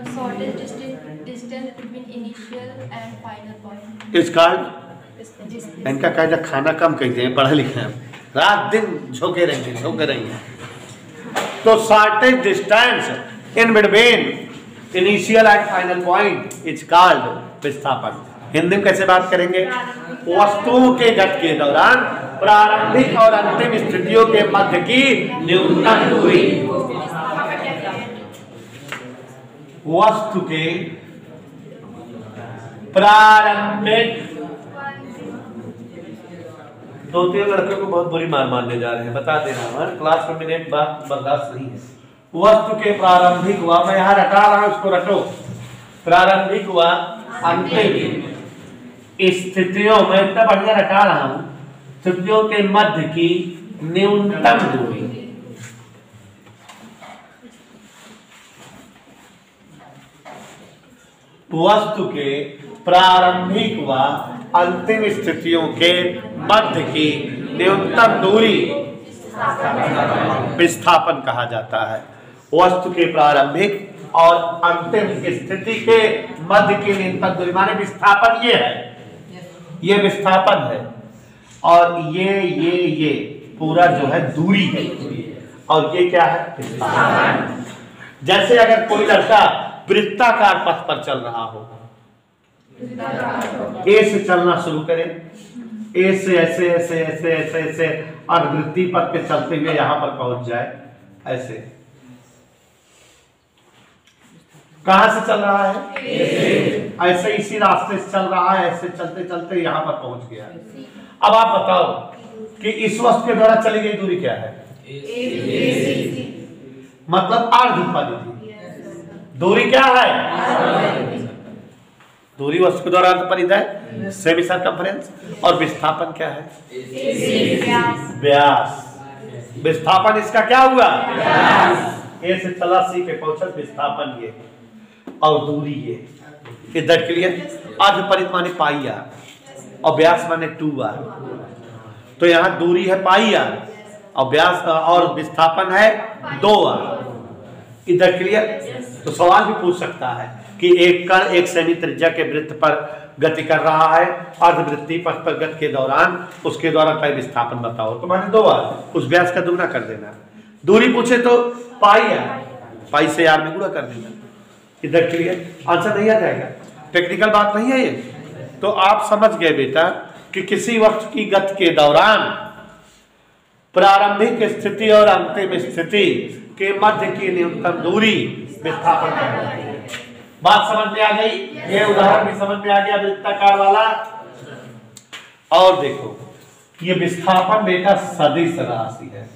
C: shortest distance between initial and final point
B: is called. इनका कहना खाना कम कहते हैं, पढ़े लिखे हैं, रात दिन झोंके रहेंगे। तो shortest distance in between initial and final point is called विस्थापन। हिंदी में कैसे बात करेंगे, वस्तुओं के गति के दौरान प्रारंभिक और अंतिम स्थितियों के मध्य की न्यूनतम दूरी। वस्तु के प्रारंभिक, दो तीन लड़कों को बहुत बुरी मार मारने जा रहे हैं, बता दे रहा हूं, क्लास में मिनट बात बर्दाश्त नहीं है। वस्तु के प्रारंभिक हुआ, मैं यहां रटा रहा हूं, उसको रटो। प्रारंभिक हुआ, अंतिम स्थितियों में, इतना बढ़िया रटा रहा हूं, स्थितियों के मध्य की न्यूनतम दूरी। वस्तु के प्रारंभिक व अंतिम स्थितियों के मध्य की न्यूनतम दूरी विस्थापन कहा जाता है। वस्तु के प्रारंभिक और अंतिम स्थिति के मध्य की न्यूनतम दूरी माने विस्थापन ये है, ये विस्थापन है, और ये पूरा जो है दूरी है, और ये क्या है, विस्थापन। जैसे अगर कोई लड़का वृत्ताकार पथ पर चल रहा हो, ए से चलना शुरू करे, ए से ऐसे ऐसे ऐसे ऐसे ऐसे और वृत्ति पथ पे चलते हुए यहां पर पहुंच जाए, ऐसे कहां से चल रहा है, ऐसे इसी रास्ते से चल रहा है, ऐसे चलते चलते यहां पर पहुंच गया। अब आप बताओ कि इस वस्तु के द्वारा चली गई दूरी क्या है, मतलब अर्ध परिधि। दूरी क्या है, दूरी वस्तु के द्वारा अर्ध परिधि है, सेमी सरकमफ्रेंस, और विस्थापन क्या है, व्यास। विस्थापन इसका क्या हुआ, ए से चला सी पे पहुंचा, विस्थापन ये, और दूरी ये इधर के लिए अर्ध परिधि माने पाई आर, और व्यास माने 2r। तो यहाँ दूरी है पाई आर और व्यास और विस्थापन है 2r। इधर क्लियर। तो सवाल भी पूछ सकता है कि एक कण एक सेमी त्रिज्या के वृत्त पर गति कर रहा है, अर्धवृत्तीय पथ पर गति के दौरान उसके द्वारा तय विस्थापन बताओ, तो माने 2r, उस व्यास का दुगना कर देना। दूरी पूछे तो पाई आर, पाई से आर में गुणा कर देना। इधर क्लियर, आंसर नहीं आ जाएगा, टेक्निकल बात नहीं है ये। तो आप समझ गए बेटा कि किसी वस्तु की गति के दौरान प्रारंभिक स्थिति और अंतिम स्थिति के मध्य की न्यूनतम दूरी विस्थापन कहलाती है। बात समझ में आ गई, ये उदाहरण भी समझ में आ गया वृत्ताकार वाला। और देखो ये विस्थापन बेटा सदिश राशि है।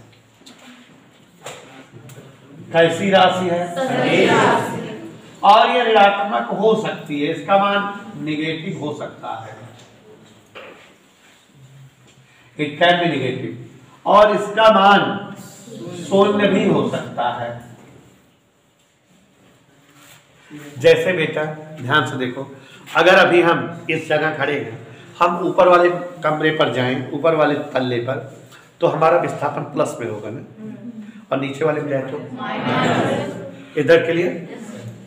B: कैसी राशि है? सदिश राशि। और ये ऋणात्मक हो सकती है, इसका मान निगेटिव हो सकता है, इट कैन बी निगेटिव, और इसका मान शून्य भी हो सकता है। जैसे बेटा ध्यान से देखो, अगर अभी हम इस जगह खड़े हैं, हम ऊपर वाले कमरे पर जाएं, ऊपर वाले तल्ले पर, तो हमारा विस्थापन प्लस में होगा ना, और नीचे वाले में जाए तो इधर के लिए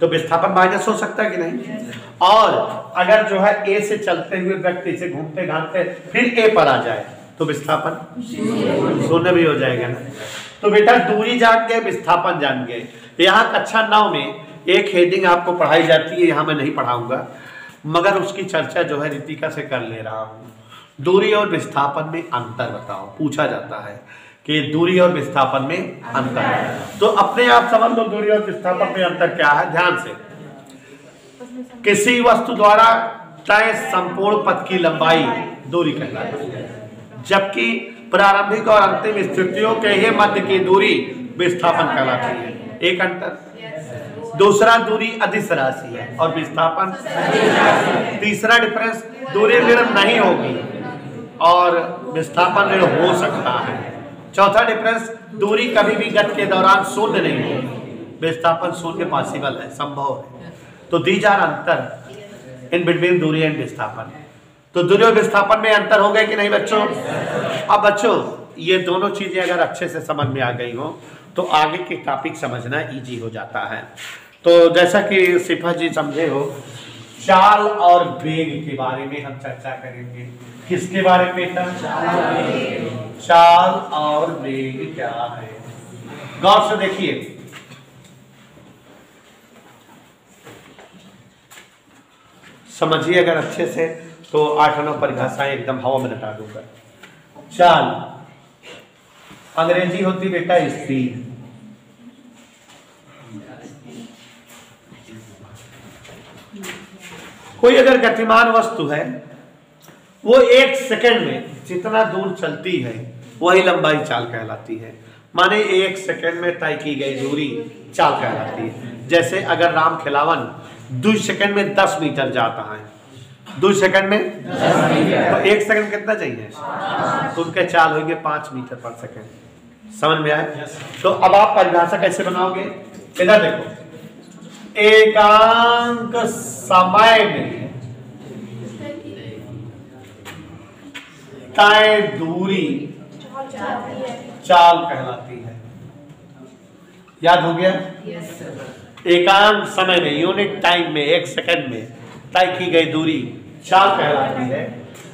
B: तो विस्थापन माइनस हो सकता है कि नहीं। और अगर जो है ए से चलते हुए व्यक्ति से घूमते घामते फिर ए पर आ जाए तो विस्थापन शून्य भी हो जाएगा ना। तो बेटा दूरी जान गए, विस्थापन जान गए। यहाँ कक्षा 9 में एक हेडिंग आपको पढ़ाई जाती है, यहाँ मैं नहीं पढ़ाऊंगा, मगर उसकी चर्चा जो है रितिका से कर ले रहा हूँ। दूरी और विस्थापन में अंतर बताओ, पूछा जाता है कि दूरी और विस्थापन में अंतर। तो अपने आप समझ लो दूरी और विस्थापन में अंतर क्या है। ध्यान से, किसी वस्तु द्वारा तय संपूर्ण पथ की लंबाई दूरी कहलाती है, जबकि प्रारंभिक और अंतिम स्थितियों के ही मध्य की दूरी विस्थापन कहलाती है। एक अंतर। दूसरा, दूरी अदिश राशि है और विस्थापन। तीसरा डिफरेंस, दूरी ऋण नहीं होगी और विस्थापन ऋण हो सकता है। चौथा डिफरेंस, दूरी कभी भी गति के दौरान शून्य नहीं होगी, विस्थापन शून्य पॉसिबल है, संभव है। तो दीज आर अंतर इन बिटवीन दूरी एंड विस्थापन। तो दूरी और विस्थापन में अंतर हो गए कि नहीं बच्चों? अब बच्चों ये दोनों चीजें अगर अच्छे से समझ में आ गई हो तो आगे के टॉपिक समझना इजी हो जाता है। तो जैसा कि सिफा जी समझे हो, चाल और वेग के बारे में हम चर्चा करेंगे। किसके बारे में बेटा? चाल और वेग क्या है, गौर से देखिए। समझिए अगर अच्छे से तो 8-9 परिभाषाएं एकदम हवा में लटा दूंगा। चाल अंग्रेजी होती बेटा स्पीड। कोई अगर गतिमान वस्तु है, वो 1 सेकंड में जितना दूर चलती है वही लंबाई चाल कहलाती है। माने 1 सेकंड में तय की गई दूरी चाल कहलाती है। जैसे अगर राम खिलावन 2 सेकंड में 10 मीटर जाता है, 2 सेकंड में 10 मीटर, तो 1 सेकंड कितना चाहिए? तो उनके चाल होंगे 5 मीटर पर सेकंड। समझ में आया? तो अब आप परिभाषा कैसे बनाओगे? इधर देखो, एकांक समय में तय दूरी चाल कहलाती है। याद हो गया? एकांक समय में, यूनिट टाइम में, 1 सेकंड में तय की गई दूरी चाल कहलाती है।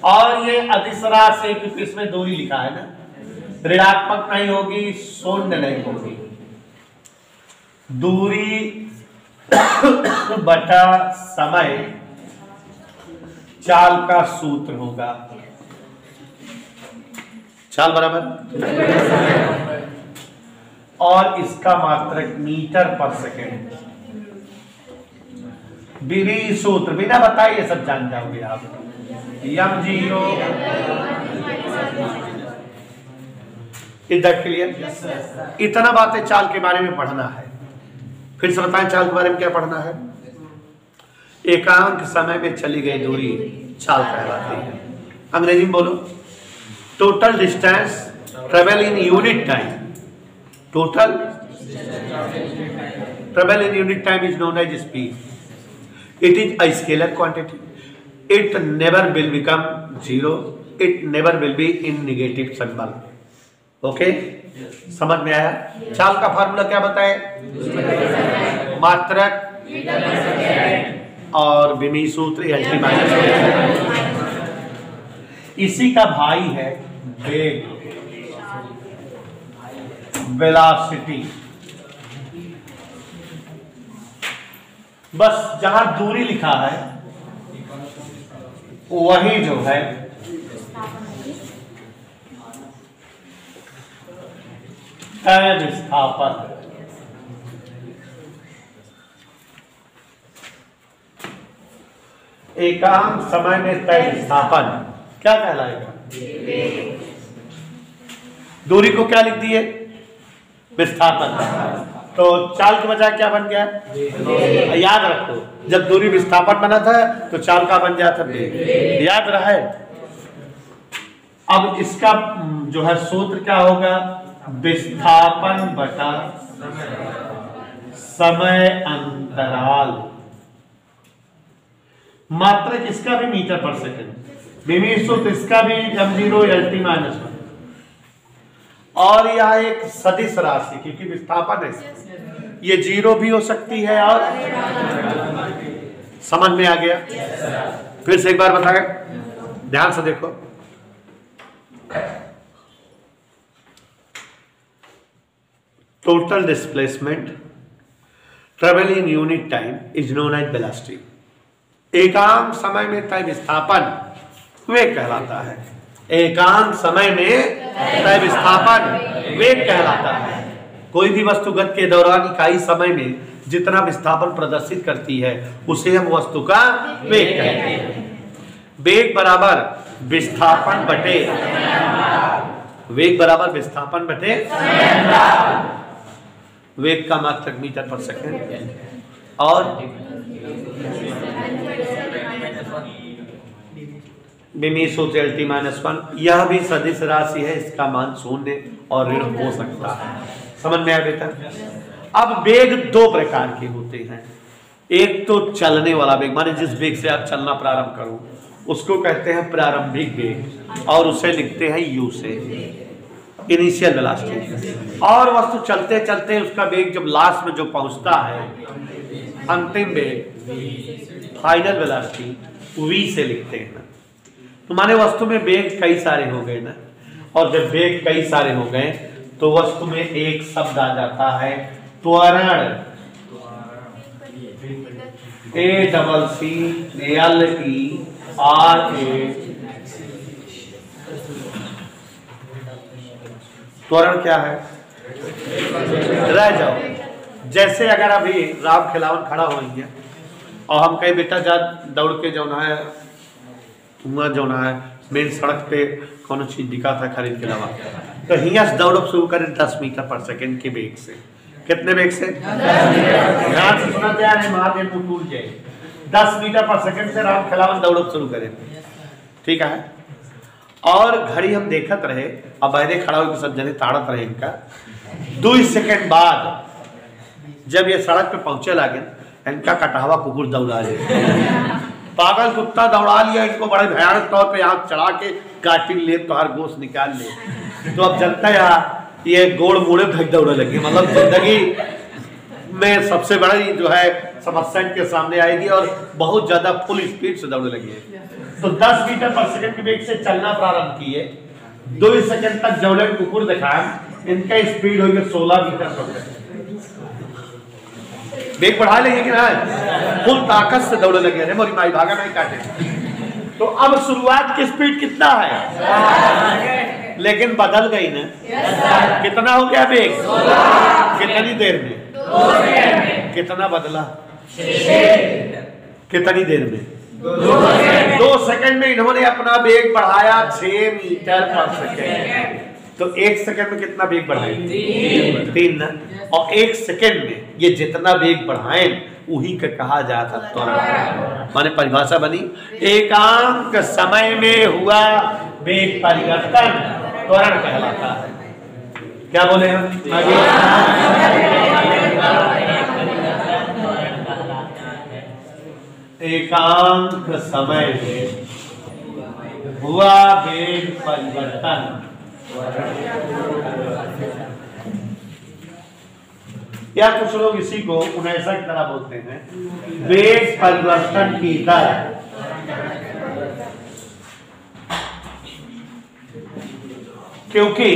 B: और ये अदिश राशि क्योंकि इसमें दूरी लिखा है ना, ऋणात्मक नहीं होगी, शून्य नहीं होगी। दूरी बटा समय चाल का सूत्र होगा। चाल बराबर, और इसका मात्रक मीटर पर सेकेंड। विधि सूत्र बिना बताइए सब जान जाओगे आप। यम 0 इधर क्लियर। इतना बातें चाल के बारे में पढ़ना है। फिर से बताएं चाल के बारे में क्या पढ़ना है। एकांक समय में चली गई दूरी चाल कहलाती है। अंग्रेजी में बोलो, total distance travel in unit time. Total travel in unit time is known as speed. It is a scalar quantity. It never will become 0. It never will be in negative symbol. Okay? समझ में आया? चाल का formula क्या बताए? मात्रक और विमी सूत्र LT माइनस। इसी का भाई है वेग, वेलोसिटी। बस जहां दूरी लिखा है वही जो है तय विस्थापन। एकांक समय में तय विस्थापन क्या कहलाएगा? दूरी को क्या लिख दिए? विस्थापन। तो चाल के बजाय क्या बन गया? याद रखो, जब दूरी विस्थापन बना था तो चाल का बन गया था वेग। याद रहे। अब इसका जो है सूत्र क्या होगा? विस्थापन बटा समय अंतराल। मात्रक इसका भी मीटर पर सेकंड। विमीर सूत्र इसका भी m0 LT -1। और यह एक सदिश राशि, क्योंकि विस्थापन है, ये जीरो भी हो सकती है। और समझ में आ गया? फिर से एक बार बताएं, ध्यान से देखो। Total displacement travel in unit time is known as velocity. एकांक समय में तय विस्थापन वेग कहलाता है। एकांक समय में तय विस्थापन वेग कहलाता है। कोई भी वस्तुगत के दौरान इकाई समय में जितना विस्थापन प्रदर्शित करती है उसे हम वस्तु का वेग कहते हैं। वेग बराबर विस्थापन बटे वेग का मात्रक मीटर पर सेकंड। और विमीर सूत्र LT -1, यह भी सदिश राशि है, इसका मान शून्य और ऋण हो सकता है। समझ में आया बेटा? अब वेग दो प्रकार के होते हैं। एक तो चलने वाला वेग, माने जिस वेग से आप चलना प्रारंभ करो उसको कहते हैं प्रारंभिक वेग, और उसे लिखते हैं U से, इनिशियल वेलोसिटी। और वस्तु चलते चलते उसका वेग जब लास्ट में जो पहुंचता है, अंतिम वेग, फाइनल वेलोसिटी, V से लिखते हैं ना। तो माने वस्तु में वेग कई सारे हो गए ना, और जब वेग कई सारे हो गए तो वस्तु में एक शब्द आ जाता है त्वरण। ACCLERA। त्वरण क्या है? रह जाओ। जैसे अगर अभी राम खिलावन खड़ा होंगे और हम कहीं बेटा जा दौड़ के जो है मेन सड़क पे कौन चीज दिखा था खरीद के लावा, तो हिया से दौड़ शुरू करें 10 मीटर पर सेकंड के वेग से। कितने वेग से? ध्यान से सुना है, महादेव को टूट जाए। 10 मीटर पर सेकंड से राम खिलावन दौड़ शुरू करें, ठीक है। और घड़ी हम देखत रहे, अब बहरे खड़ा होकर सब जने ताड़त रहे इनका। 2 सेकंड बाद जब ये सड़क पे पहुंचे लगे, इनका कटावा कुकुर दौड़ा ले। पागल कुत्ता दौड़ा लिया इनको बड़े भयानक तौर पे आंख चढ़ा के काटी ले, तो हर गोश्त निकाल ले। तो अब जनता यहाँ ये गोड़ मोड़े भग दौड़े लगी, मतलब जिंदगी में सबसे बड़ी जो है समस्या के सामने आएगी, और बहुत ज्यादा फुल स्पीड से दौड़ने लगी है। तो 10 मीटर पर सेकंड के वेग से चलना प्रारंभ किए, 2 सेकंड तक जौले कुकुर दिखाए, इनका स्पीड होगी 16 मीटर पर सेकंड। वेग बढ़ा लेंगे कि ना, फुल ताकत से दौड़ने लगे। अरे मोरी माई भागा नहीं काटे। तो अब शुरुआत की स्पीड कितना है, लेकिन बदल गई ना। कितना हो गया वेग? कितनी देर में? कितना बदला? कितनी देर में? 2 सेकंड में इन्होंने अपना वेग बढ़ाया 6 मीटर पर सेकंड। तो 1 सेकंड में कितना वेग बढ़ाए? 3 ना। और 1 सेकंड में ये जितना वेग बढ़ाए वही का कहा जाता त्वरण। माने परिभाषा बनी, एकांक समय में हुआ वेग परिवर्तन त्वरण कहलाता है। क्या बोले हम? एकांक समय में हुआ वेग परिवर्तन। या कुछ लोग इसी को 19 की तरह बोलते हैं, वेग परिवर्तन की दर। क्योंकि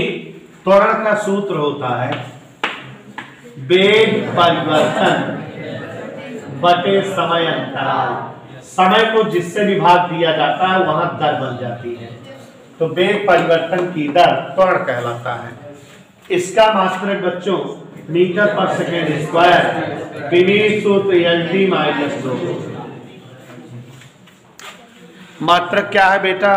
B: त्वरण का सूत्र होता है वेग परिवर्तन बटे समय अंतराल। समय को जिससे विभाग दिया जाता है वहां दर बन जाती है। तो वेग परिवर्तन की दर त्वरण कहलाता है। इसका मात्रक बच्चों मीटर पर सेकेंड स्क्वायर, विमीर सूत्र LT -2। मात्रक क्या है बेटा?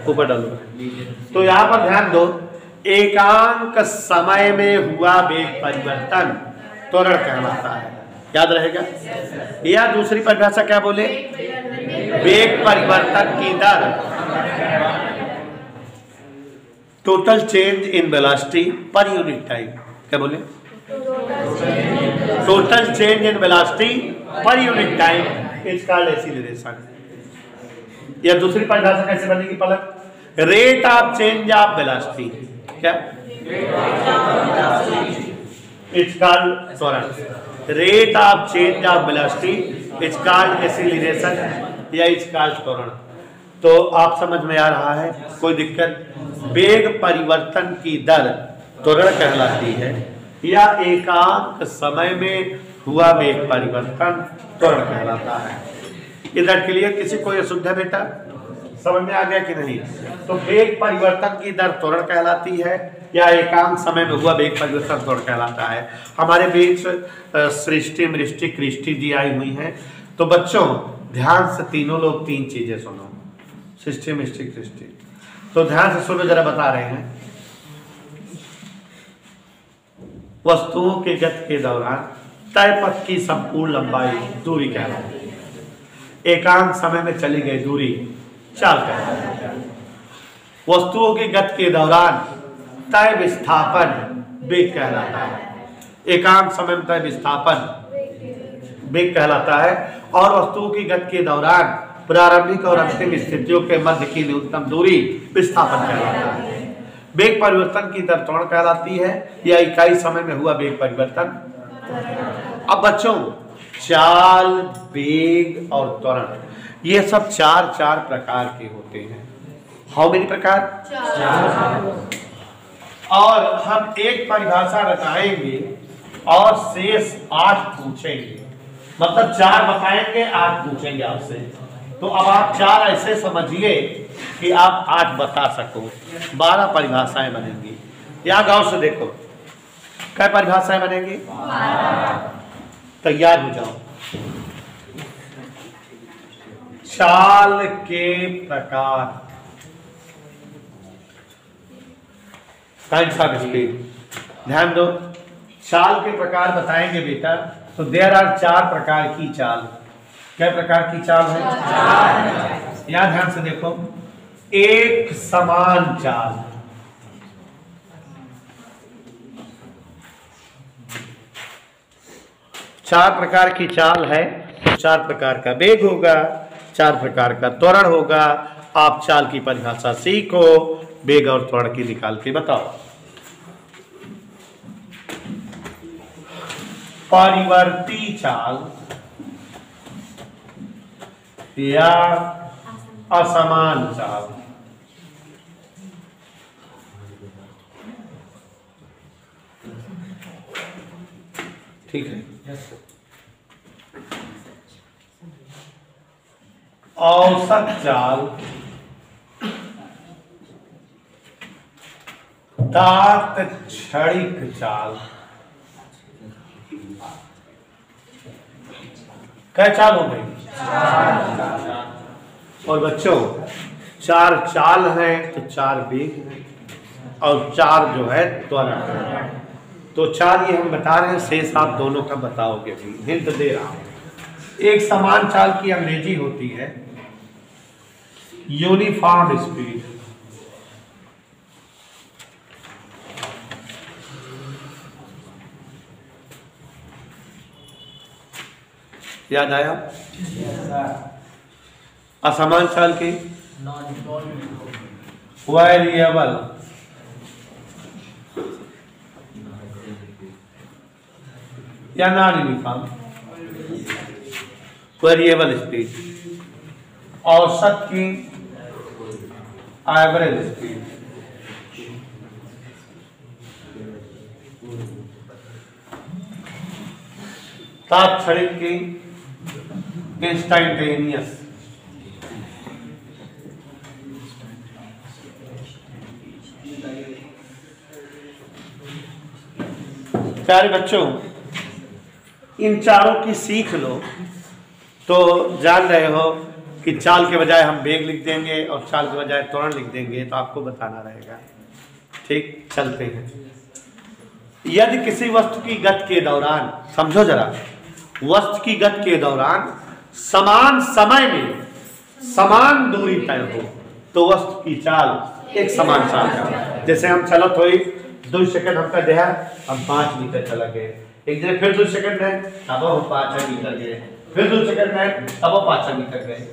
B: ऊपर डालो। तो यहां पर ध्यान दो, एकांक समय में हुआ वेग परिवर्तन त्वरण कहलाता है, याद रहेगा। या दूसरी परिभाषा क्या बोले, वेग परिवर्तन की दर, total change in velocity per unit time. क्या बोले, total change in velocity per unit time is called acceleration. या दूसरी परिभाषा कैसे बनेगी Palak, rate of change of velocity, क्या इट्स कॉल्ड त्वरण। Rate of change of velocity it's called acceleration या इट्स कॉल्ड त्वरण। तो आप समझ में आ रहा है, कोई दिक्कत। वेग परिवर्तन की दर त्वरण कहलाती है, या एकांक समय में हुआ वेग परिवर्तन त्वरण कहलाता है। इधर क्लियर, किसी को यह शुद्ध है बेटा, समझ में आ गया कि नहीं। तो वेग परिवर्तन की दर त्वरण कहलाती है, या एकांक समय में हुआ वेग परिवर्तन त्वरण कहलाता है। हमारे बीच सृष्टि मृष्टि कृष्टि जी आई हुई हैं, तो बच्चों ध्यान से तीनों लोग तीन चीजें सुनो, सृष्टि मृष्टि कृष्टि। तो ध्यान से सुनो, जरा बता रहे हैं। वस्तुओं के गति के दौरान तय पथ की संपूर्ण लंबाई दूरी कहलाती है। एकांक समय में चली गई दूरी चाल कहलाती है। वस्तुओं की गति के दौरान तय विस्थापन वेग कहलाता है। एकांक समय में तय विस्थापन वेग कहलाता है, और वस्तुओं की गति के दौरान प्रारंभिक और अंतिम स्थितियों के मध्य की न्यूनतम दूरी विस्थापन कहलाता है। वेग परिवर्तन की दर त्वरण कहलाती है, या इकाई समय में हुआ वेग परिवर्तन। अब बच्चों चाल, वेग और त्वरण ये सब चार चार प्रकार के होते हैं। हाउ मेनी प्रकार? और हम एक परिभाषा रचाएंगे और शेष 8 पूछेंगे, मतलब 4 बताएंगे 8 पूछेंगे आपसे। तो अब आप 4 ऐसे समझिए कि आप 8 बता सको। 12 परिभाषाएं बनेंगी। या गौर से देखो, क्या परिभाषाएं बनेंगी? तैयार हो जाओ। चाल के प्रकार, काइंड्स ऑफ स्पीड। ध्यान दो, चाल के प्रकार बताएंगे बेटा। तो देयर आर 4 प्रकार की चाल। क्या प्रकार की चाल है? यहां ध्यान से देखो, एक समान चाल, चार प्रकार की चाल है। तो 4 प्रकार का वेग होगा, 4 प्रकार का त्वरण होगा। आप चाल की परिभाषा सीखो, वेग और त्वरण की निकाल के बताओ। परिवर्ती चाल या असमान चाल। ठीक है। औसत चाल, तात्क्षणिक चाल। क्या चाल हो गई? और बच्चों 4 चाल है तो 4 वेग है, और 4 जो है त्वरण है। तो 4 ये हम बता रहे हैं, शेष आप दोनों का बताओगे भी। हिंट दे रहा हूं। एक समान चाल की अंग्रेजी होती है यूनिफॉर्म स्पीड। याद आया? असमान चाल की वेरिएबल। या नॉन यूनिफॉर्म वेरिएबल स्पीड। औसत की एवरेज स्पीड। तात्क्षणिक की इंस्टेंटेनियस। प्यारे बच्चों, इन चारों की सीख लो तो जान रहे हो कि चाल के बजाय हम वेग लिख देंगे और चाल के बजाय त्वरण लिख देंगे, तो आपको बताना रहेगा। ठीक, चलते हैं। यदि किसी वस्तु की गति के दौरान, समझो जरा, वस्तु की गति के दौरान समान समय में समान दूरी तय हो तो वस्तु की चाल एक समान चाल है। जैसे हम चलत हुई 2 सेकंड हमका देहा, हम 5 मीटर चला गए, एक दिन फिर 2 सेकंड है तब हम 5 मीटर गए, फिर 2 सेकंड है तब हम 5 मीटर गए।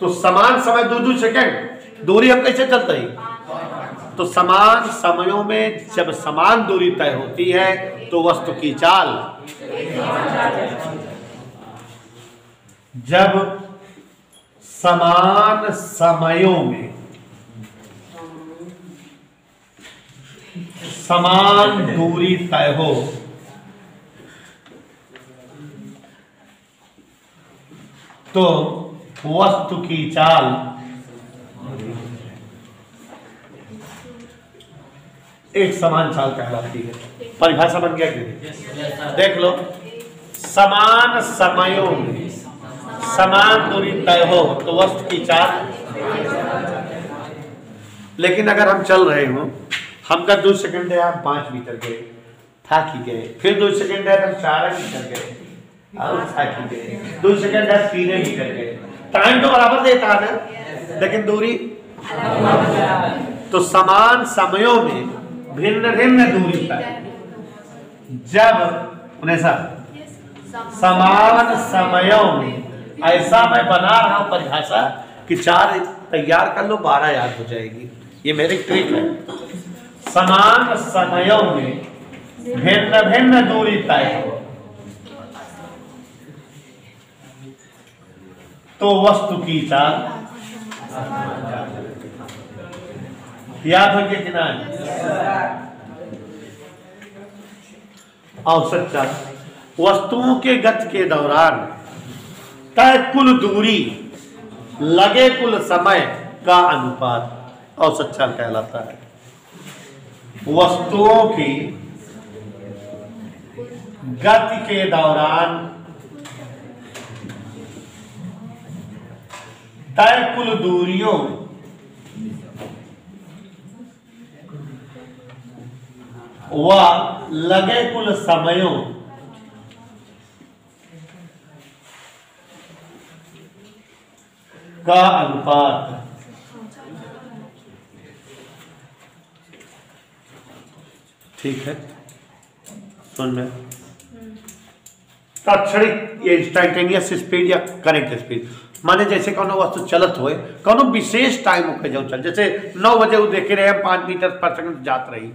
B: तो समान समय 2 सेकंड दूरी हम कैसे चलते हैं? तो समान समयों में जब समान दूरी तय होती है तो वस्तु की चाल, जब समान समयों में समान दूरी तय हो तो वस्तु की चाल एक समान चाल कहलाती है। परिभाषा बन गया कि नहीं? देख लो, समान समयों में समान दूरी तय हो तो वस्तु की चाल। लेकिन अगर हम चल रहे हो, हमका 2 सेकंड है हम 5 मीटर गए, थक ही गए, फिर 2 सेकंड है हम 4 मीटर गए और थक ही गए, 2 सेकंड है 3 मीटर गए, टाइम तो बराबर देता है ना, लेकिन दूरी। तो समान समयों में भिन्न भिन्न दूरी तय, जब उन्हें समान समयों में, ऐसा मैं बना रहा हूं परिभाषा कि 4 तैयार कर लो 12 याद हो जाएगी, ये मेरी ट्रिक है। समान समयों में भिन्न भिन्न दूरी तय हो तो वस्तु की चाल, याद हो गया कि नहीं? औसत चाल, वस्तुओं के गति के दौरान तय कुल दूरी लगे कुल समय का अनुपात औसत चाल कहलाता है। वस्तुओं की गति के दौरान तय कुल दूरियों व लगे कुल समयों का अनुपात ठीक है। सुन में तात्क्षणिक या इंस्टेंटेनियस स्पीड या करेक्ट स्पीड, माने जैसे कोनो वस्तु चलत हुए कोनो विशेष टाइम होके जो चल, जैसे 9 बजे वो देखे रहे हम 5 मीटर पर सेकंड जात रही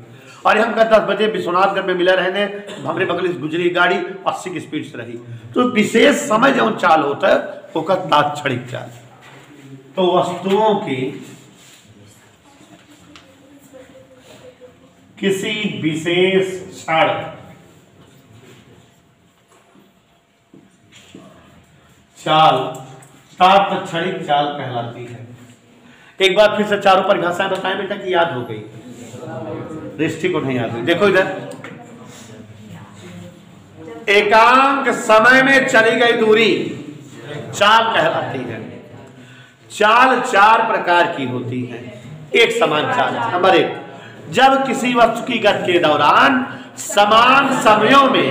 B: और हम 10 बजे विश्वनाथगढ़ में मिला रहने भमरे बगल से गुजरी गाड़ी 80 की स्पीड से रही। तो विशेष समय जो चाल होता है वो का तात्क्षणिक चाल। तो वस्तुओं की किसी विशेष क्षण चाल तात्क्षणिक चाल कहलाती है। एक बार फिर से चारों परिभाषाएं बताएं बेटा कि याद हो गई, दृष्टि को नहीं याद हुई। देखो इधर, एकांक समय में चली गई दूरी चाल कहलाती है। चाल 4 प्रकार की होती है। एक समान चाल, नंबर 1, जब किसी वस्तु की गति के दौरान समान समयों में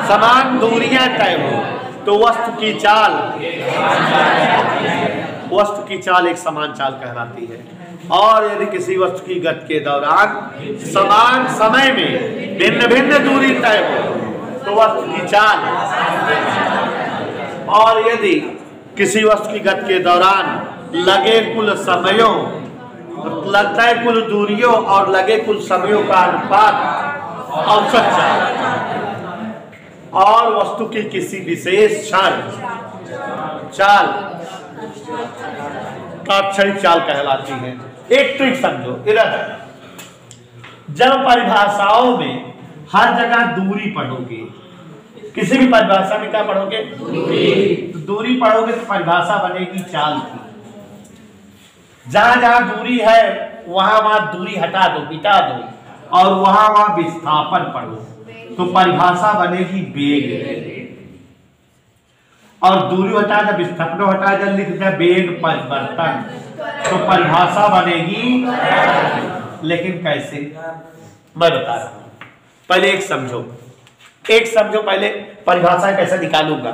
B: समान दूरियां तय हो तो वस्तु की चाल एक समान चाल कहलाती है। और यदि किसी वस्तु की गति के दौरान समान समय में भिन्न भिन्न दूरी तय हो तो वस्तु की चाल, और यदि किसी वस्तु की गति के दौरान लगे कुल समयों, लगता है कुल दूरियों और लगे कुल समयों का अनुपात औसत चाल, और वस्तु की किसी विशेष क्षण चाल तात्क्षणिक चाल कहलाती है। एक ट्रिक समझो इधर, जब परिभाषाओं में हर जगह दूरी पढ़ोगे, किसी भी परिभाषा में क्या पढ़ोगे? दूरी पढ़ोगे तो परिभाषा बनेगी चाल की। जहां जहां दूरी है वहां वहां दूरी हटा दो, मिटा दो, और वहां वहां विस्थापन पढ़ो तो परिभाषा बनेगी वेग। और दूरी हटाया जाए, विस्थापन हटाया जाए, लिख दिया वेग परिवर्तन, तो परिभाषा बनेगी। लेकिन कैसे, मैं बता रहा हूं। पहले एक समझो पहले परिभाषा कैसे निकालूंगा।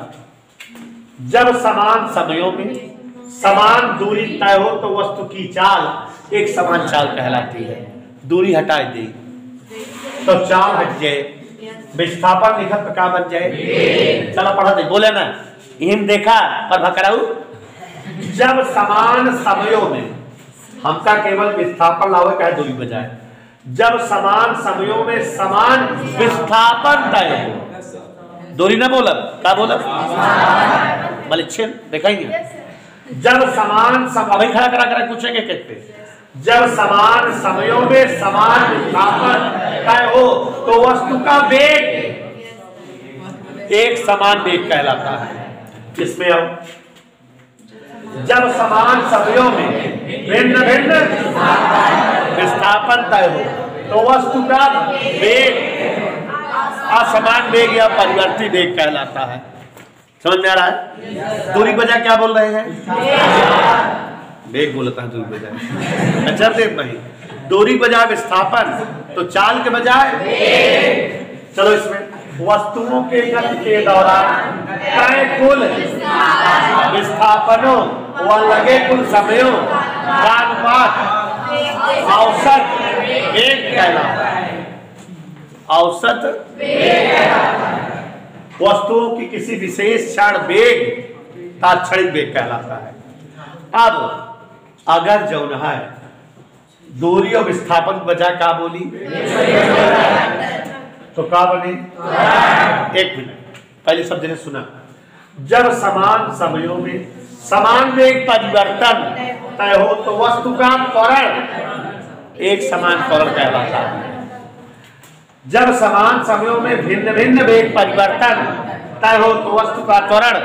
B: जब समान समयों में समान दूरी तय हो तो वस्तु की चाल एक समान चाल कहलाती है। दूरी हटा दी तो चाल हट जाए, विस्थापन लिखा तो क्या बन जाए। चलो पढ़ा दे, बोले ना इन देखा पर भकराऊ। जब समान समयों में, हमका केवल विस्थापन लाओ क्या दूरी बजाय, जब समान समयों में समान विस्थापन तय हो, दूरी ना बोला क्या बोला, मलिच्छिन देखेंगे। जब समान अभी खड़ा करा पूछेंगे कहते, जब समान समयों में समान विस्थापन तय हो तो वस्तु का वेग एक समान वेग कहलाता है। इसमें अब जब समान समयों में भिन्न भिन्न विस्थापन तय हो तो वस्तु का वेग असमान वेग या परिवर्ती वेग कहलाता है। समझ में आ रहा है। दूरी बजाय क्या बोल रहे हैं, वेग बोलता है दूरी बजाय। अच्छा देव भाई, दूरी बजाय विस्थापन तो चाल के बजाय। चलो इसमें वस्तुओं के गति के दौरान तय कुल विस्थापनों व लगे कुल समयों का अनुपात औसत वेग कहलाता है। औसत वस्तुओं की किसी विशेष क्षण वेग तात्क्षणिक वेग कहलाता है। अब अगर जौन है दूरी और विस्थापन बजा का बोली तो क्या बने। एक मिनट पहले सब जने सुना। जब समान समयों में समान वेग परिवर्तन तय हो तो वस्तु का त्वरण एक समान त्वरण कहलाता है। जब समान समयों में भिन्न भिन्न वेग परिवर्तन तय हो तो वस्तु का त्वरण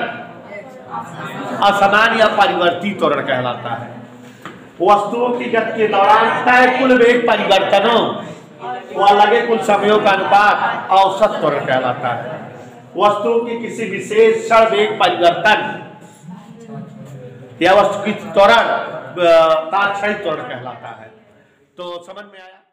B: असमान या परिवर्ती त्वरण कहलाता है। वस्तुओं की गति के दौरान तय कुल वेग परिवर्तनों व लगे कुल समयों का अनुपात औसत त्वरण कहलाता है। वस्तुओं की किसी विशेष क्षण वेग परिवर्तन या वस्तु की त्वरण तात्क्षणिक त्वरण कहलाता है। तो समझ में आया।